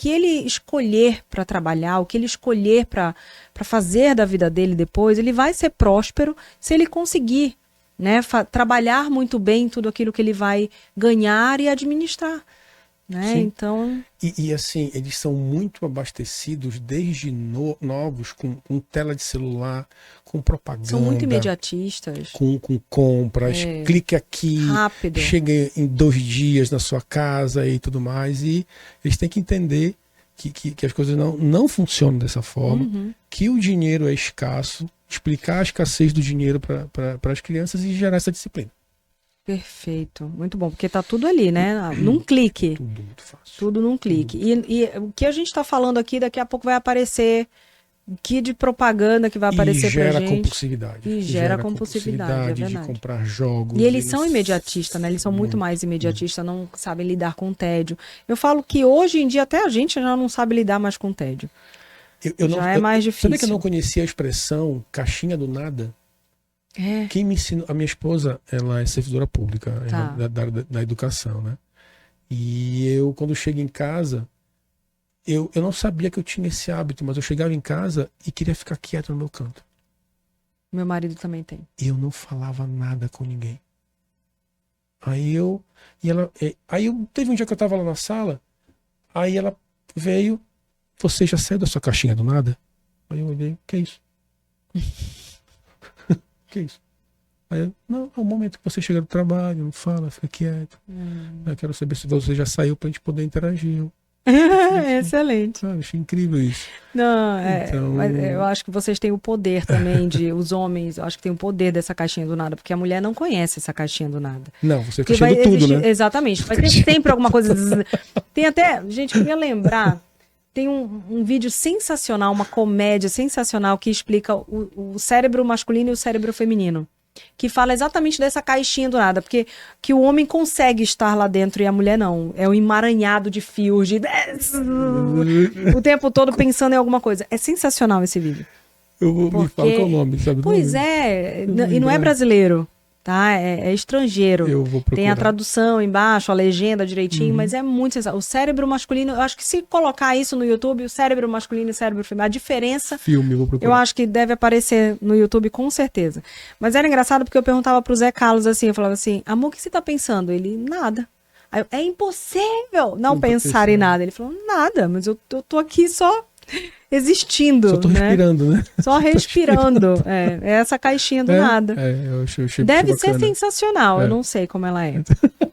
ele escolher para trabalhar, o que ele escolher para fazer da vida dele depois, ele vai ser próspero se ele conseguir, né, trabalhar muito bem tudo aquilo que ele vai ganhar e administrar, né? Sim. Então... E assim, eles são muito abastecidos desde novos, com tela de celular, com propaganda. São muito imediatistas. Com compras, clique aqui, rápido. Chega em 2 dias na sua casa e tudo mais. E eles têm que entender que as coisas não funcionam dessa forma, que o dinheiro é escasso, explicar a escassez do dinheiro para as crianças e gerar essa disciplina. Perfeito, muito bom, porque tá tudo ali, né? Num clique. Tudo muito fácil. Tudo num clique. E o que a gente está falando aqui, daqui a pouco vai aparecer que de propaganda que vai aparecer pra gente. Compulsividade. E gera compulsividade, é verdade. De comprar jogos. E eles são imediatistas, né? Eles são muito mais imediatistas, não sabem lidar com tédio. Eu falo que hoje em dia até a gente já não sabe lidar mais com tédio. Já é mais difícil. Sabia que eu não conhecia a expressão caixinha do nada? Quem me ensinou, a minha esposa, ela é servidora pública, da educação, né? E eu, quando chego em casa, eu não sabia que eu tinha esse hábito, mas eu chegava em casa e queria ficar quieto no meu canto. Meu marido também tem. E eu não falava nada com ninguém. Aí teve um dia que eu tava lá na sala, aí ela veio, você já saiu da sua caixinha do nada? Aí eu olhei, o que é isso? Que isso? Aí eu, não, é o momento que você chega do trabalho, não fala, fica quieto. Eu quero saber se você já saiu pra gente poder interagir. Excelente. Achei incrível isso. Não, mas eu acho que vocês têm o poder também os homens, eu acho que tem o poder dessa caixinha do nada, porque a mulher não conhece essa caixinha do nada. Não, você fica cheio de tudo, né? Exatamente, vai ter sempre alguma coisa. Tem até, gente, eu queria lembrar, tem um vídeo sensacional, uma comédia sensacional que explica o cérebro masculino e o cérebro feminino. Que fala exatamente dessa caixinha do nada. Porque que o homem consegue estar lá dentro e a mulher não. É um emaranhado de fios, o tempo todo pensando em alguma coisa. É sensacional esse vídeo. Me fala qual é o nome, sabe? Pois é, e não é brasileiro. Tá? É estrangeiro. Eu vou procurar. Tem a tradução embaixo, a legenda direitinho, mas é muito sensacional. O cérebro masculino, eu acho que se colocar isso no YouTube, o cérebro masculino e o cérebro feminino, a diferença, eu vou procurar. Eu acho que deve aparecer no YouTube com certeza. Mas era engraçado porque eu perguntava pro Zé Carlos assim, eu falava assim, amor, o que você tá pensando? Ele, nada. Aí é impossível não pensar em nada. Ele falou, nada, mas eu tô aqui só existindo. Só tô respirando, né? Só respirando. É essa caixinha do nada. Eu achei deve ser sensacional, eu não sei como ela é.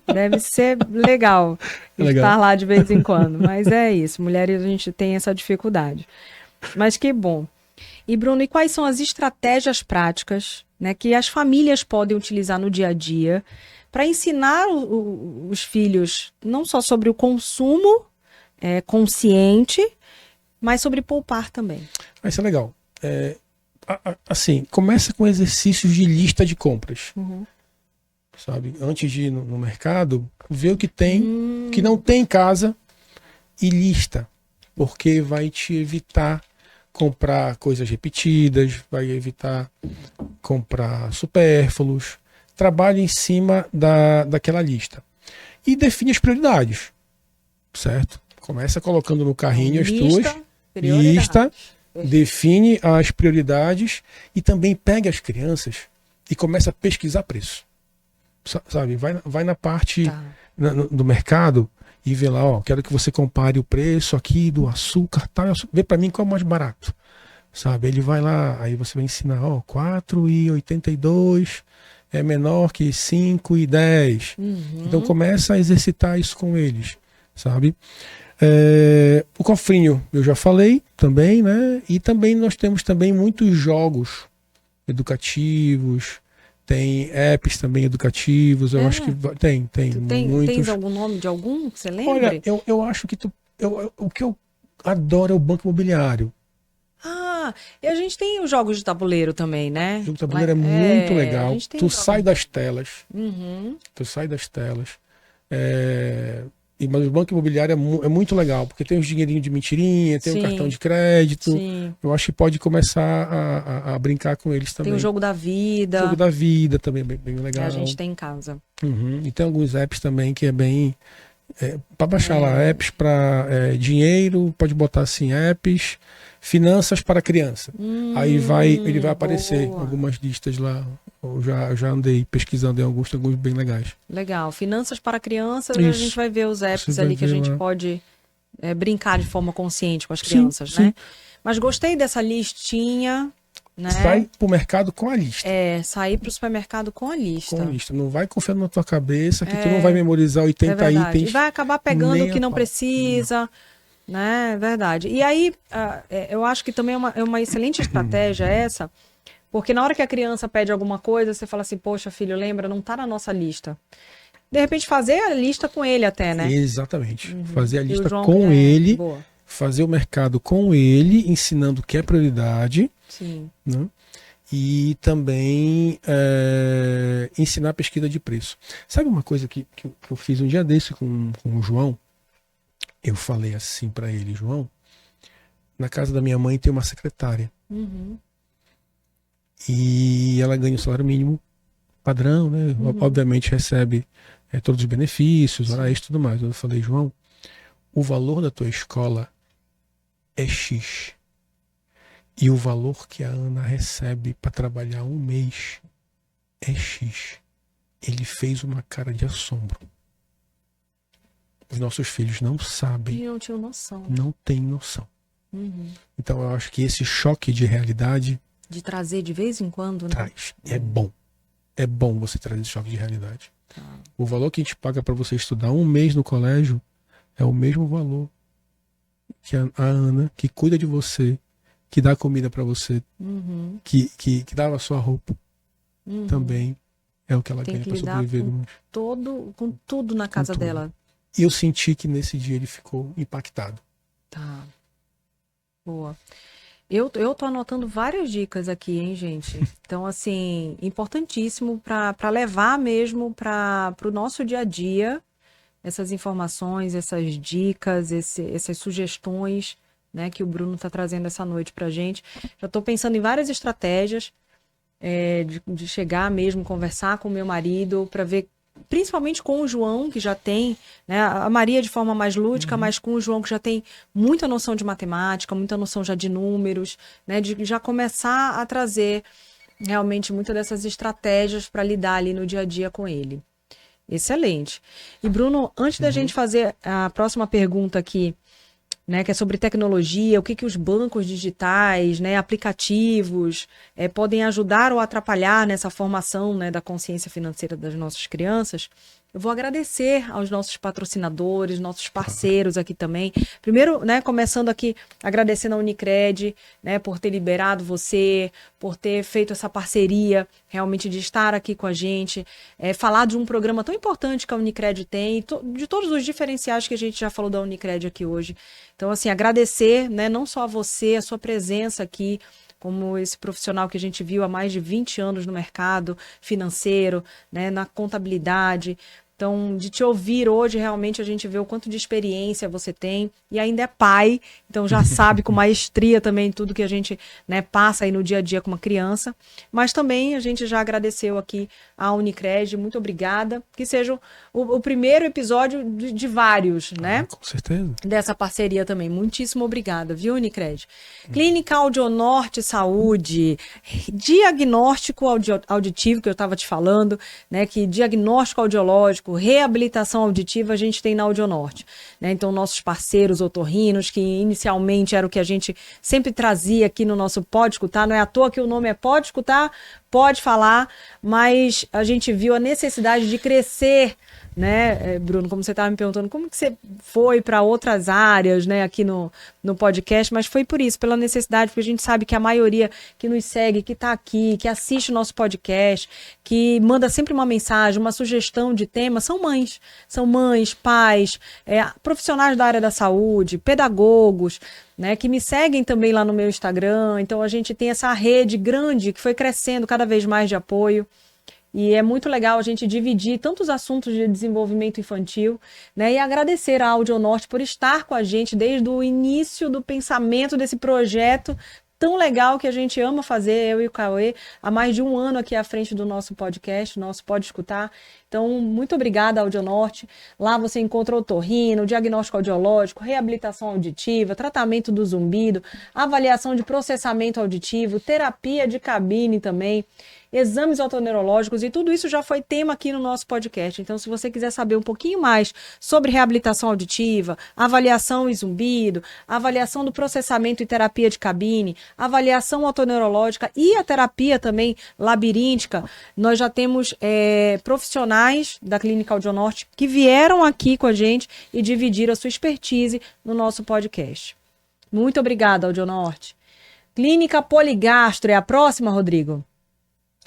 Deve ser legal estar lá de vez em quando. Mas é isso, mulheres a gente tem essa dificuldade. Mas que bom. E Bruno, e quais são as estratégias práticas né, que as famílias podem utilizar no dia a dia para ensinar os filhos não só sobre o consumo consciente, mas sobre poupar também. Isso é legal. Assim, começa com exercícios de lista de compras. Sabe? Antes de ir no mercado, ver o que tem, que não tem em casa e lista. Porque vai te evitar comprar coisas repetidas, vai evitar comprar supérfluos. Trabalhe em cima daquela lista. E define as prioridades. Certo? Começa colocando no carrinho as tuas. Lista, define as prioridades e também pega as crianças e começa a pesquisar preço. Sabe? Vai na parte do mercado e vê lá, ó, quero que você compare o preço aqui do açúcar, tal, vê para mim qual é o mais barato. Sabe? Ele vai lá, aí você vai ensinar, ó, 4,82 é menor que 5,10. Então começa a exercitar isso com eles, sabe? O cofrinho eu já falei também, né? E também nós temos também muitos jogos educativos, tem apps também educativos, eu acho que tem muitos. Tens algum nome de algum que você lembra? Olha, eu acho que o que eu adoro é o Banco Imobiliário. E a gente tem os jogos de tabuleiro também, né? O jogo de tabuleiro é muito legal. Tu sai das telas. Tu sai das telas. Mas o Banco Imobiliário é muito legal, porque tem os dinheirinhos de mentirinha, tem o cartão de crédito. Eu acho que pode começar a brincar com eles também. Tem o jogo da vida. O jogo da vida também é bem legal. Que a gente tem em casa. E tem alguns apps também que é bem... para baixar lá, apps para dinheiro, pode botar assim, apps, finanças para criança. Aí ele vai aparecer algumas listas lá. Eu já andei pesquisando em alguns bem legais. Legal. Finanças para crianças, a gente vai ver os apps ali que a gente pode brincar de forma consciente com as crianças, né? Mas gostei dessa listinha, né? Sai pro mercado com a lista. Sair pro supermercado com a lista. Com a lista. Não vai confiando na tua cabeça que tu não vai memorizar 80 itens. E vai acabar pegando o que não precisa. Né? É verdade. E aí, eu acho que também é uma excelente estratégia essa, porque na hora que a criança pede alguma coisa, você fala assim, poxa, filho, lembra, não tá na nossa lista. De repente, fazer a lista com ele até, né? Exatamente. Fazer a lista com ele, fazer o mercado com ele, ensinando o que é prioridade. Sim. Né? E também ensinar a pesquisa de preço. Sabe uma coisa que eu fiz um dia desse com o João? Eu falei assim para ele, João, na casa da minha mãe tem uma secretária. E ela ganha o salário mínimo padrão, né? Obviamente recebe todos os benefícios, hora extra e tudo mais. Eu falei, João, o valor da tua escola é X. E o valor que a Ana recebe para trabalhar um mês é X. Ele fez uma cara de assombro. Os nossos filhos não sabem. E não tinham noção. Não tem noção. Então eu acho que esse choque de realidade... De trazer de vez em quando, né? Traz. É bom. É bom você trazer esse choque de realidade. O valor que a gente paga para você estudar um mês no colégio é o mesmo valor que a Ana, que cuida de você, que dá comida para você, que dá a sua roupa, também é o que ela ganha para sobreviver. Com tudo na casa dela. E eu senti que nesse dia ele ficou impactado. Tá. Boa. Eu tô anotando várias dicas aqui, hein, gente? Então, assim, importantíssimo para levar mesmo para o nosso dia a dia essas informações, essas dicas, essas sugestões, né, que o Bruno está trazendo essa noite para a gente. Já estou pensando em várias estratégias de chegar mesmo, conversar com o meu marido para ver, principalmente com o João, que já tem, né, a Maria de forma mais lúdica, mas com o João que já tem muita noção de matemática, muita noção já de números, né, de já começar a trazer realmente muitas dessas estratégias para lidar ali no dia a dia com ele. Excelente. E Bruno, antes da gente fazer a próxima pergunta aqui, né, que é sobre tecnologia, o que os bancos digitais, né, aplicativos podem ajudar ou atrapalhar nessa formação, né, da consciência financeira das nossas crianças, eu vou agradecer aos nossos patrocinadores, nossos parceiros aqui também. Primeiro, né, começando aqui, agradecendo a Unicred, né, por ter liberado você, por ter feito essa parceria, realmente de estar aqui com a gente, falar de um programa tão importante que a Unicred tem, de todos os diferenciais que a gente já falou da Unicred aqui hoje. Então, assim, agradecer, né, não só a você, a sua presença aqui, como esse profissional que a gente viu há mais de 20 anos no mercado financeiro, né, na contabilidade. Então, de te ouvir hoje, realmente a gente vê o quanto de experiência você tem e ainda é pai, então já sabe com maestria também tudo que a gente, né, passa aí no dia a dia com uma criança. Mas também a gente já agradeceu aqui a Unicred, muito obrigada. Que seja o primeiro episódio de vários, né? Com certeza. Dessa parceria também. Muitíssimo obrigada, viu, Unicred? Clínica Audionorte Saúde, diagnóstico auditivo, que eu estava te falando, né? Que diagnóstico audiológico, reabilitação auditiva a gente tem na Audionorte, né? Então, nossos parceiros otorrinos, que inicialmente era o que a gente sempre trazia aqui no nosso Pode Escutar, não é à toa que o nome é Pode Escutar, pode falar, mas a gente viu a necessidade de crescer, né, Bruno, como você estava me perguntando, como que você foi para outras áreas, né, aqui no podcast, mas foi por isso, pela necessidade, porque a gente sabe que a maioria que nos segue, que está aqui, que assiste o nosso podcast, que manda sempre uma mensagem, uma sugestão de tema, são mães, pais, profissionais da área da saúde, pedagogos, né, que me seguem também lá no meu Instagram. Então a gente tem essa rede grande que foi crescendo cada vez mais de apoio. E é muito legal a gente dividir tantos assuntos de desenvolvimento infantil, né? E agradecer a Audionorte por estar com a gente desde o início do pensamento desse projeto tão legal que a gente ama fazer, eu e o Cauê, há mais de um ano aqui à frente do nosso podcast, nosso Pode Escutar. Então, muito obrigada, Audionorte. Lá você encontra otorrino, diagnóstico audiológico, reabilitação auditiva, tratamento do zumbido, avaliação de processamento auditivo, terapia de cabine também, exames otoneurológicos, e tudo isso já foi tema aqui no nosso podcast. Então, se você quiser saber um pouquinho mais sobre reabilitação auditiva, avaliação e zumbido, avaliação do processamento e terapia de cabine, avaliação otoneurológica e a terapia também labiríntica, nós já temos profissionais da Clínica Audionorte que vieram aqui com a gente e dividiram a sua expertise no nosso podcast. Muito obrigada, Audionorte. Clínica Poligastro é a próxima, Rodrigo?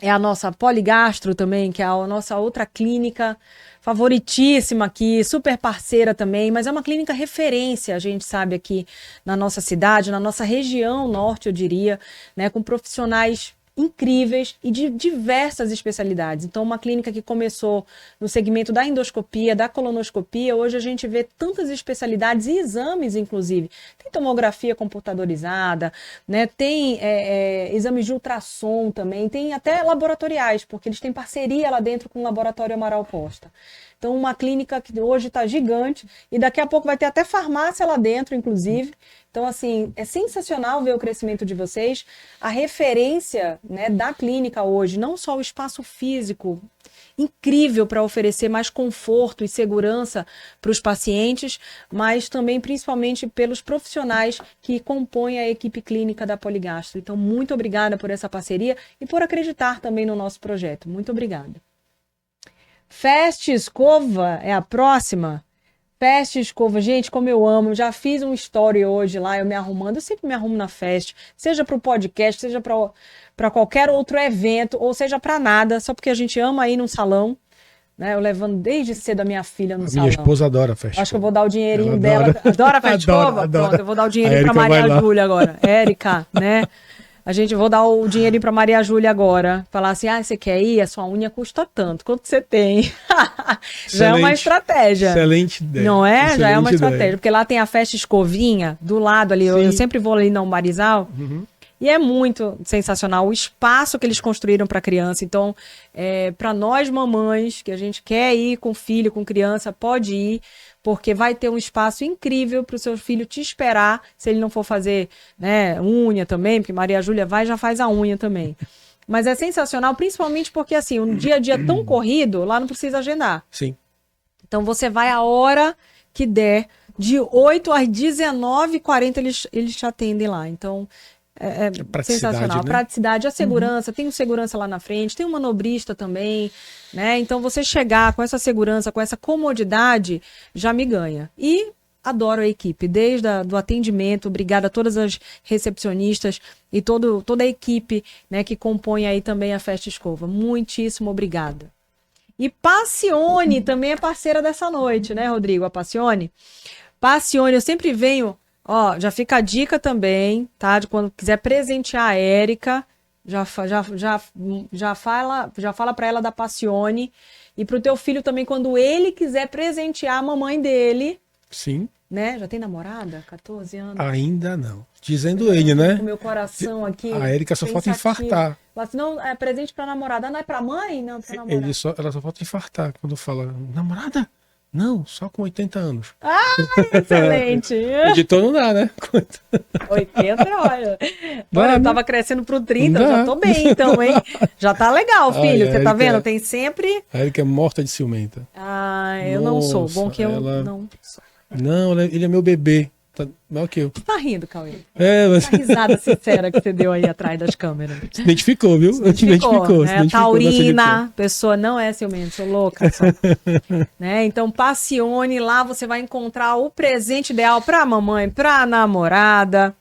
É a nossa Poligastro também, que é a nossa outra clínica favoritíssima aqui, super parceira também, mas é uma clínica referência, a gente sabe, aqui na nossa cidade, na nossa região norte, eu diria, né, com profissionais incríveis e de diversas especialidades. Então, uma clínica que começou no segmento da endoscopia, da colonoscopia, hoje a gente vê tantas especialidades e exames, inclusive. Tem tomografia computadorizada, né? Tem exames de ultrassom também, tem até laboratoriais, porque eles têm parceria lá dentro com o Laboratório Amaral Costa. Então, uma clínica que hoje está gigante e daqui a pouco vai ter até farmácia lá dentro, inclusive. Então, assim, é sensacional ver o crescimento de vocês. A referência, né, da clínica hoje, não só o espaço físico, incrível para oferecer mais conforto e segurança para os pacientes, mas também, principalmente, pelos profissionais que compõem a equipe clínica da Poligastro. Então, muito obrigada por essa parceria e por acreditar também no nosso projeto. Muito obrigada. Fast Escova é a próxima. Fast Escova, gente, como eu amo, já fiz um story hoje lá, eu me arrumando, eu sempre me arrumo na Fast, seja para o podcast, seja para qualquer outro evento, ou seja para nada, só porque a gente ama ir num salão, né? Eu levando desde cedo a minha filha no salão. Minha esposa adora Fast. Acho que eu vou dar o dinheirinho dela. Adora Fast Escova? Pronto, eu vou dar o dinheirinho para Maria Júlia agora. Érica, né? A gente vou dar o dinheirinho para Maria Júlia agora. Falar assim, você quer ir? A sua unha custa tanto. Quanto você tem? Já é uma estratégia. Excelente ideia. Não é? Excelente Já é uma estratégia. Ideia. Porque lá tem a Festa Escovinha, do lado ali. Eu sempre vou ali na Marizal. Uhum. E é muito sensacional o espaço que eles construíram para a criança. Então, para nós mamães, que a gente quer ir com filho, com criança, pode ir, porque vai ter um espaço incrível para o seu filho te esperar, se ele não for fazer, né, unha também, porque Maria Júlia vai e já faz a unha também. Mas é sensacional, principalmente porque, assim, um dia a dia tão corrido, lá não precisa agendar. Sim. Então, você vai a hora que der, de 8 às 19h40 eles te atendem lá. Então, sensacional. A né? praticidade, a segurança, tem um segurança lá na frente, tem um manobrista também, né? Então você chegar com essa segurança, com essa comodidade, já me ganha. E adoro a equipe, desde do atendimento, obrigada a todas as recepcionistas e toda a equipe, né, que compõe aí também a Festa Escova. Muitíssimo obrigada. E Passione também é parceira dessa noite, né, Rodrigo? A Passione. Passione, eu sempre venho, ó, já fica a dica também, tá? De quando quiser presentear a Érica, já fala para ela da Passione. E pro teu filho também, quando ele quiser presentear a mamãe dele. Sim. Né? Já tem namorada? 14 anos? Ainda não. Dizendo ele, né? Com o meu coração aqui. A Érica só falta infartar. Fala assim, não, é presente pra namorada. Não é pra mãe? Não, pra namorada. Ela só falta infartar quando fala, namorada? Não, só com 80 anos. Ah, excelente. Editor não dá, né? 80, olha. Olha, eu tava crescendo pro 30, já tô bem então, hein? Já tá legal, filho. Você tá vendo? Tem sempre... A Érica é morta de ciumenta. Ah, eu não sou. Bom que eu não sou. Não, ele é meu bebê. Tá maior que eu. Tá rindo, Cauê. Mas... A risada sincera que você deu aí atrás das câmeras. Se identificou, viu? Se identificou. Taurina, pessoa não é ciumenta, sou louca só. Né? Então, Passione, lá você vai encontrar o presente ideal pra mamãe, pra namorada,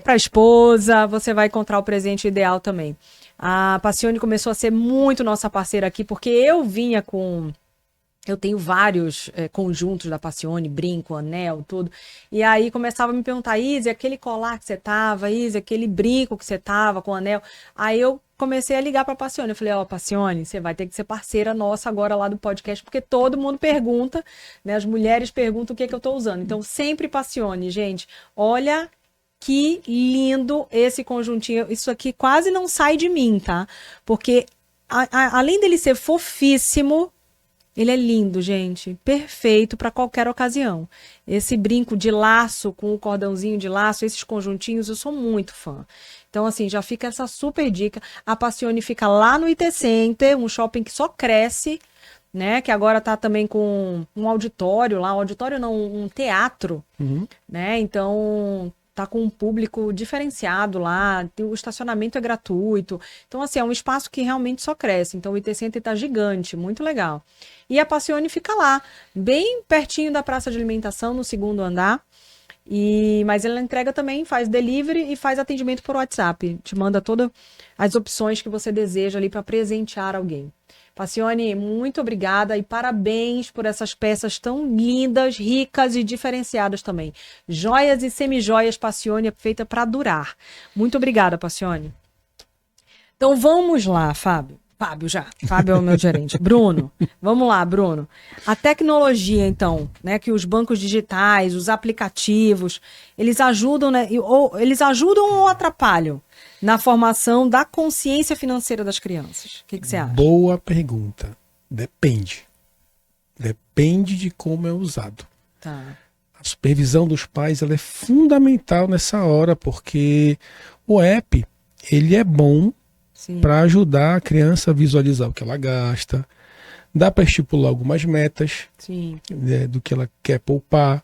pra esposa, você vai encontrar o presente ideal também. A Passione começou a ser muito nossa parceira aqui, porque eu vinha com... Eu tenho vários conjuntos da Passione, brinco, anel, tudo. E aí começava a me perguntar, Izzy, aquele colar que você tava, Izzy, aquele brinco que você tava com anel. Aí eu comecei a ligar pra Passione. Eu falei, Passione, você vai ter que ser parceira nossa agora lá do podcast, porque todo mundo pergunta, né? As mulheres perguntam o que eu tô usando. Então, sempre Passione, gente. Olha que lindo esse conjuntinho. Isso aqui quase não sai de mim, tá? Porque, além dele ser fofíssimo... Ele é lindo, gente. Perfeito para qualquer ocasião. Esse brinco de laço com o cordãozinho de laço, esses conjuntinhos, eu sou muito fã. Então, assim, já fica essa super dica. A Passione fica lá no IT Center, um shopping que só cresce, né? Que agora tá também com um auditório lá. Um auditório não, um teatro, né? Então... tá com um público diferenciado lá, o estacionamento é gratuito. Então, assim, é um espaço que realmente só cresce. Então, o IT Center tá gigante, muito legal. E a Passione fica lá, bem pertinho da praça de alimentação, no 2º andar. Mas ela entrega também, faz delivery e faz atendimento por WhatsApp. Te manda todas as opções que você deseja ali para presentear alguém. Passione, muito obrigada e parabéns por essas peças tão lindas, ricas e diferenciadas também. Joias e semijoias Passione é feita para durar. Muito obrigada, Passione. Então vamos lá, Fábio. Fábio é o meu gerente. Bruno, vamos lá, Bruno. A tecnologia, então, né, que os bancos digitais, os aplicativos, eles ajudam, né, eles ajudam ou atrapalham na formação da consciência financeira das crianças? O que você acha? Boa pergunta. Depende. Depende de como é usado. Tá. A supervisão dos pais ela é fundamental nessa hora, porque o app ele é bom para ajudar a criança a visualizar o que ela gasta. Dá para estipular algumas metas do que ela quer poupar.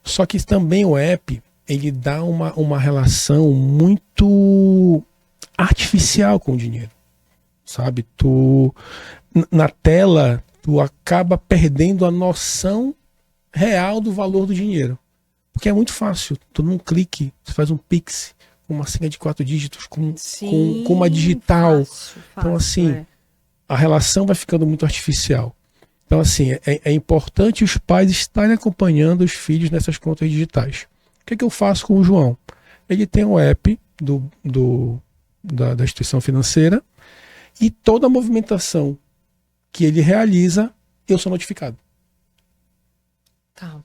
Só que também o app ele dá uma relação muito artificial com o dinheiro, sabe? Na tela, tu acaba perdendo a noção real do valor do dinheiro. Porque é muito fácil. Tu num clique, você faz um Pix com uma senha de 4 dígitos, com uma digital. Fácil, então, assim, a relação vai ficando muito artificial. Então, assim, é importante os pais estarem acompanhando os filhos nessas contas digitais. O que eu faço com o João? Ele tem um app da instituição financeira e toda a movimentação que ele realiza, eu sou notificado. Tá.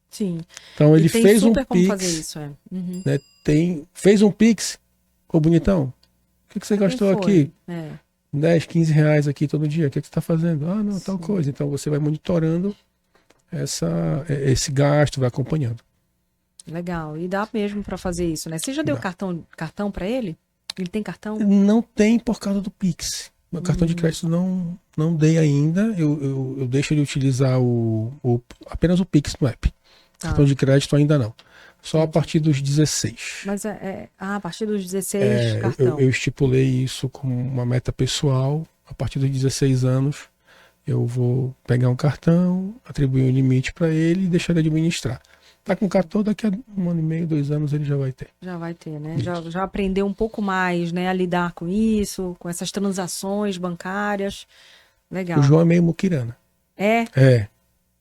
Sim. Então ele fez um Pix. Fazer isso, né, fez um Pix. Ô, bonitão, o que você gastou aqui? 10, 15 reais aqui todo dia. O que você está fazendo? Ah, não, tal coisa. Então você vai monitorando esse gasto, vai acompanhando. Legal. E dá mesmo para fazer isso, né? Você já deu cartão para ele? Ele tem cartão? Não tem por causa do Pix. Meu cartão de crédito não dei ainda. Eu deixo ele utilizar apenas o Pix no app. Cartão de crédito ainda não. Só a partir dos 16. Mas a partir dos 16, cartão. Eu estipulei isso como uma meta pessoal. A partir dos 16 anos, eu vou pegar um cartão, atribuir um limite para ele e deixar ele administrar. Tá com cartão, daqui a 1 ano e meio, 2 anos, ele já vai ter. Já vai ter, né? Já aprendeu um pouco mais, né? A lidar com isso, com essas transações bancárias. Legal. O João é meio muquirana. É?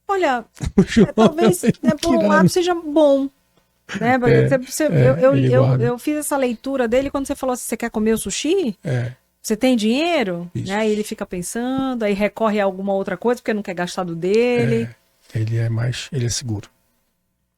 Olha, talvez por um lado seja bom. Né? Eu fiz essa leitura dele quando você falou assim, você quer comer o sushi? Você tem dinheiro? Né? Aí ele fica pensando, aí recorre a alguma outra coisa porque não quer gastar do dele. Ele é seguro.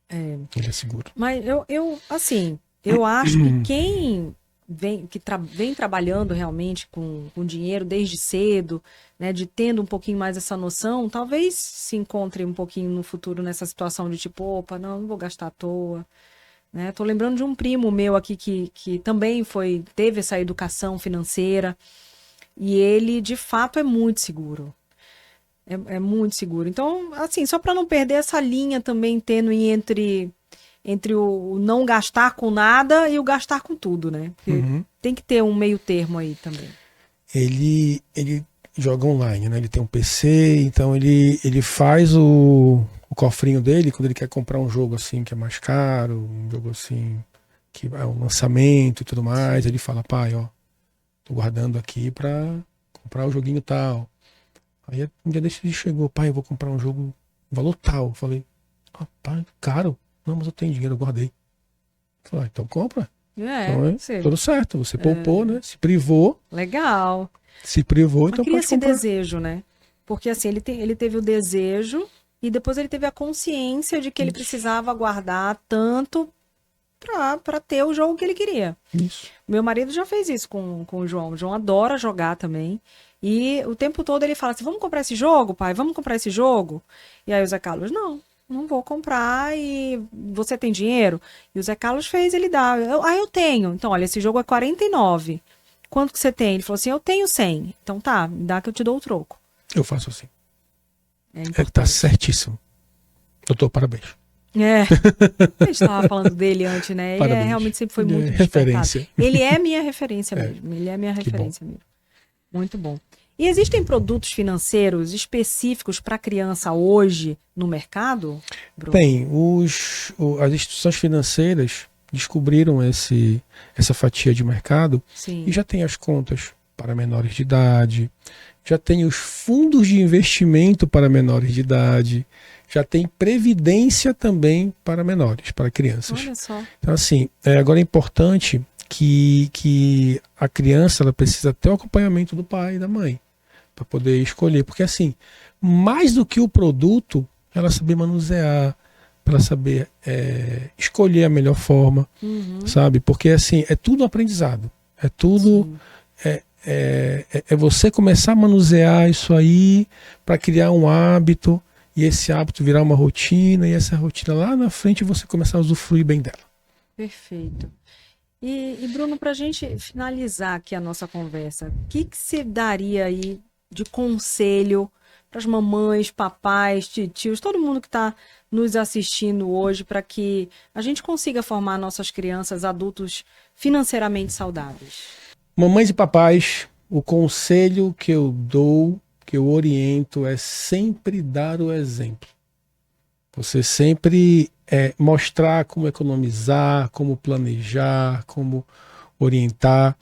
Ele é seguro. Mas eu acho que quem vem trabalhando realmente com dinheiro desde cedo, né, de tendo um pouquinho mais essa noção, talvez se encontre um pouquinho no futuro nessa situação de tipo, opa, não vou gastar à toa. Né? Tô lembrando de um primo meu aqui que também teve essa educação financeira e ele, de fato, é muito seguro. É muito seguro. Então, assim, só para não perder essa linha também tênue entre o não gastar com nada e o gastar com tudo, né? Porque tem que ter um meio termo aí também. Ele joga online, né? Ele tem um PC, então ele faz o cofrinho dele quando ele quer comprar um jogo assim que é mais caro, um jogo assim que é um lançamento e tudo mais. Ele fala, pai, ó, tô guardando aqui para comprar o joguinho tal. Aí um dia desse ele chegou, pai, eu vou comprar um jogo valor tal. Eu falei, pai, caro. Não, mas eu tenho dinheiro, eu guardei. Eu falei, então compra. Então tudo certo, você poupou, né? Se privou. Legal. Se privou, então cria pode comprar. Esse desejo, né? Porque assim, ele teve o desejo e depois ele teve a consciência de que ele precisava guardar tanto para ter o jogo que ele queria. Isso. Meu marido já fez isso com o João. O João adora jogar também. E o tempo todo ele fala assim, vamos comprar esse jogo, pai? Vamos comprar esse jogo? E aí o Zé Carlos, não vou comprar e você tem dinheiro? E o Zé Carlos fez, ele dá. Eu tenho. Então, olha, esse jogo é 49. Quanto que você tem? Ele falou assim, eu tenho 100. Então tá, me dá que eu te dou o troco. Eu faço assim. Tá certíssimo. Doutor, parabéns. A gente estava falando dele antes, né? Ele realmente sempre foi muito referência. Ele é minha referência mesmo. Ele é minha referência mesmo. Muito bom. E existem produtos financeiros específicos para criança hoje no mercado, Bruno? Tem. As instituições financeiras descobriram essa fatia de mercado. Sim. E já tem as contas para menores de idade, já tem os fundos de investimento para menores de idade, já tem previdência também para menores, para crianças. Olha só. Então, assim, agora é importante que a criança ela precisa ter o acompanhamento do pai e da mãe para poder escolher. Porque, assim, mais do que o produto, ela saber manusear, para saber escolher a melhor forma, sabe? Porque, assim, é tudo aprendizado. É tudo... É você começar a manusear isso aí para criar um hábito e esse hábito virar uma rotina e essa rotina lá na frente você começar a usufruir bem dela. Perfeito. E Bruno, para a gente finalizar aqui a nossa conversa, o que você daria aí de conselho para as mamães, papais, tios, todo mundo que está nos assistindo hoje para que a gente consiga formar nossas crianças, adultos financeiramente saudáveis? Mamães e papais, o conselho que eu dou, que eu oriento é sempre dar o exemplo. Você sempre mostrar como economizar, como planejar, como orientar.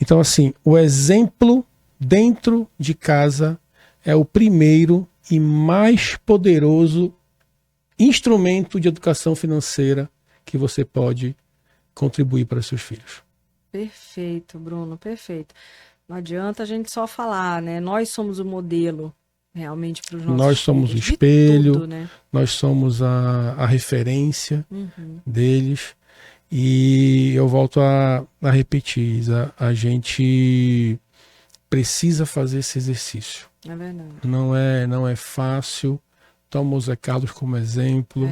Então, assim, o exemplo dentro de casa é o primeiro e mais poderoso instrumento de educação financeira que você pode contribuir para os seus filhos. Perfeito, Bruno, perfeito. Não adianta a gente só falar, né? Nós somos o modelo realmente para os nossos Nós somos filhos, o espelho, tudo, né? Nós somos a referência deles. E eu volto a repetir, Isa, a gente precisa fazer esse exercício. É verdade. Não é fácil. Toma o Zé Carlos como exemplo,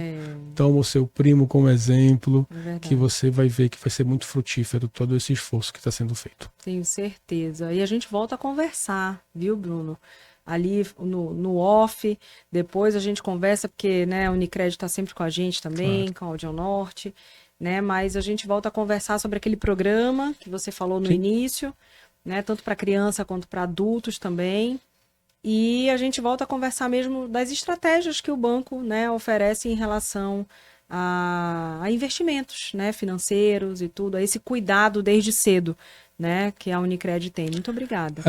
toma o seu primo como exemplo, que você vai ver que vai ser muito frutífero todo esse esforço que está sendo feito. Tenho certeza. E a gente volta a conversar, viu, Bruno? ali no off, depois a gente conversa, porque, né, a Unicred está sempre com a gente também, Claro. com a Audio Norte, né, mas a gente volta a conversar sobre aquele programa que você falou no Sim. início, né, tanto para criança quanto para adultos também, e a gente volta a conversar mesmo das estratégias que o banco, né, oferece em relação a investimentos, né, financeiros e tudo, a esse cuidado desde cedo, né, que a Unicred tem. Muito obrigada.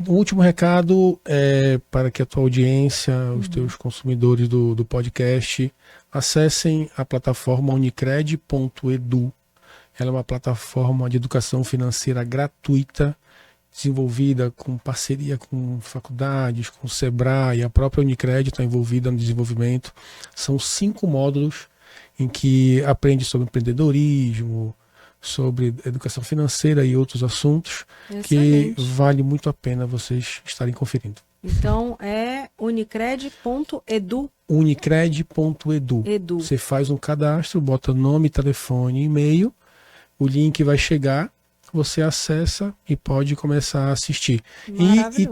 O último recado é para que a tua audiência, os teus consumidores do podcast, acessem a plataforma unicred.edu. Ela é uma plataforma de educação financeira gratuita, desenvolvida com parceria com faculdades, com o Sebrae, a própria Unicred está envolvida no desenvolvimento. São 5 módulos em que aprende sobre empreendedorismo, sobre educação financeira e outros assuntos, Excelente. que vale muito a pena vocês estarem conferindo. Então é unicred.edu. Unicred.edu. Edu. Você faz um cadastro, bota nome, telefone, e-mail, o link vai chegar, você acessa e pode começar a assistir. E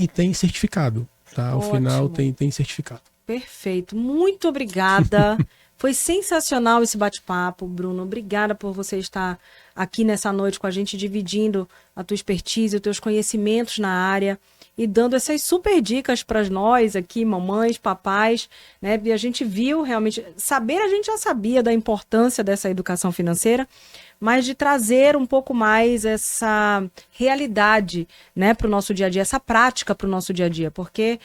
tem certificado, tá? Ao final tem certificado. Perfeito. Muito obrigada. Foi sensacional esse bate-papo, Bruno. Obrigada por você estar aqui nessa noite com a gente, dividindo a tua expertise, os teus conhecimentos na área e dando essas super dicas para nós aqui, mamães, papais, né? E a gente viu realmente, saber a gente já sabia da importância dessa educação financeira, mas de trazer um pouco mais essa realidade, né, para o nosso dia a dia, essa prática para o nosso dia a dia, porque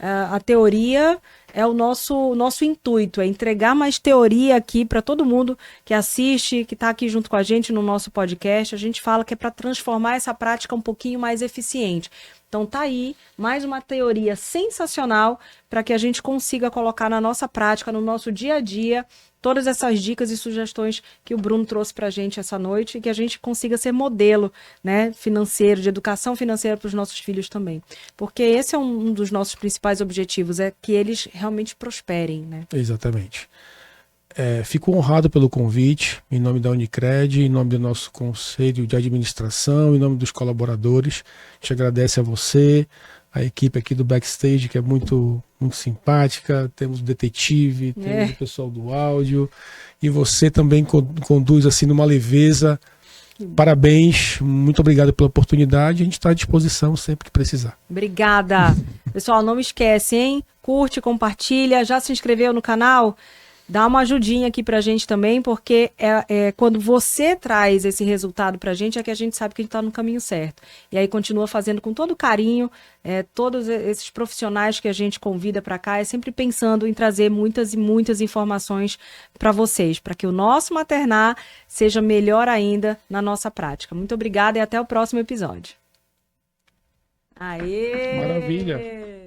a teoria é o nosso intuito, é entregar mais teoria aqui para todo mundo que assiste, que está aqui junto com a gente no nosso podcast. A gente fala que é para transformar essa prática um pouquinho mais eficiente. Então tá aí mais uma teoria sensacional para que a gente consiga colocar na nossa prática, no nosso dia a dia, todas essas dicas e sugestões que o Bruno trouxe para a gente essa noite e que a gente consiga ser modelo, né, financeiro, de educação financeira para os nossos filhos também. Porque esse é um dos nossos principais objetivos, é que eles realmente prosperem, né? Exatamente. Fico honrado pelo convite, em nome da Unicred, em nome do nosso conselho de administração, em nome dos colaboradores. A gente agradece a você, a equipe aqui do backstage, que é muito, muito simpática. Temos o detetive, temos o pessoal do áudio, e você também conduz assim numa leveza. Parabéns, muito obrigado pela oportunidade. A gente está à disposição sempre que precisar. Obrigada. Pessoal, não me esquece, hein? Curte, compartilha, já se inscreveu no canal? Dá uma ajudinha aqui pra gente também, porque quando você traz esse resultado pra gente, é que a gente sabe que a gente tá no caminho certo. E aí continua fazendo com todo carinho, todos esses profissionais que a gente convida pra cá, é sempre pensando em trazer muitas e muitas informações pra vocês, para que o nosso maternar seja melhor ainda na nossa prática. Muito obrigada e até o próximo episódio. Aê! Maravilha!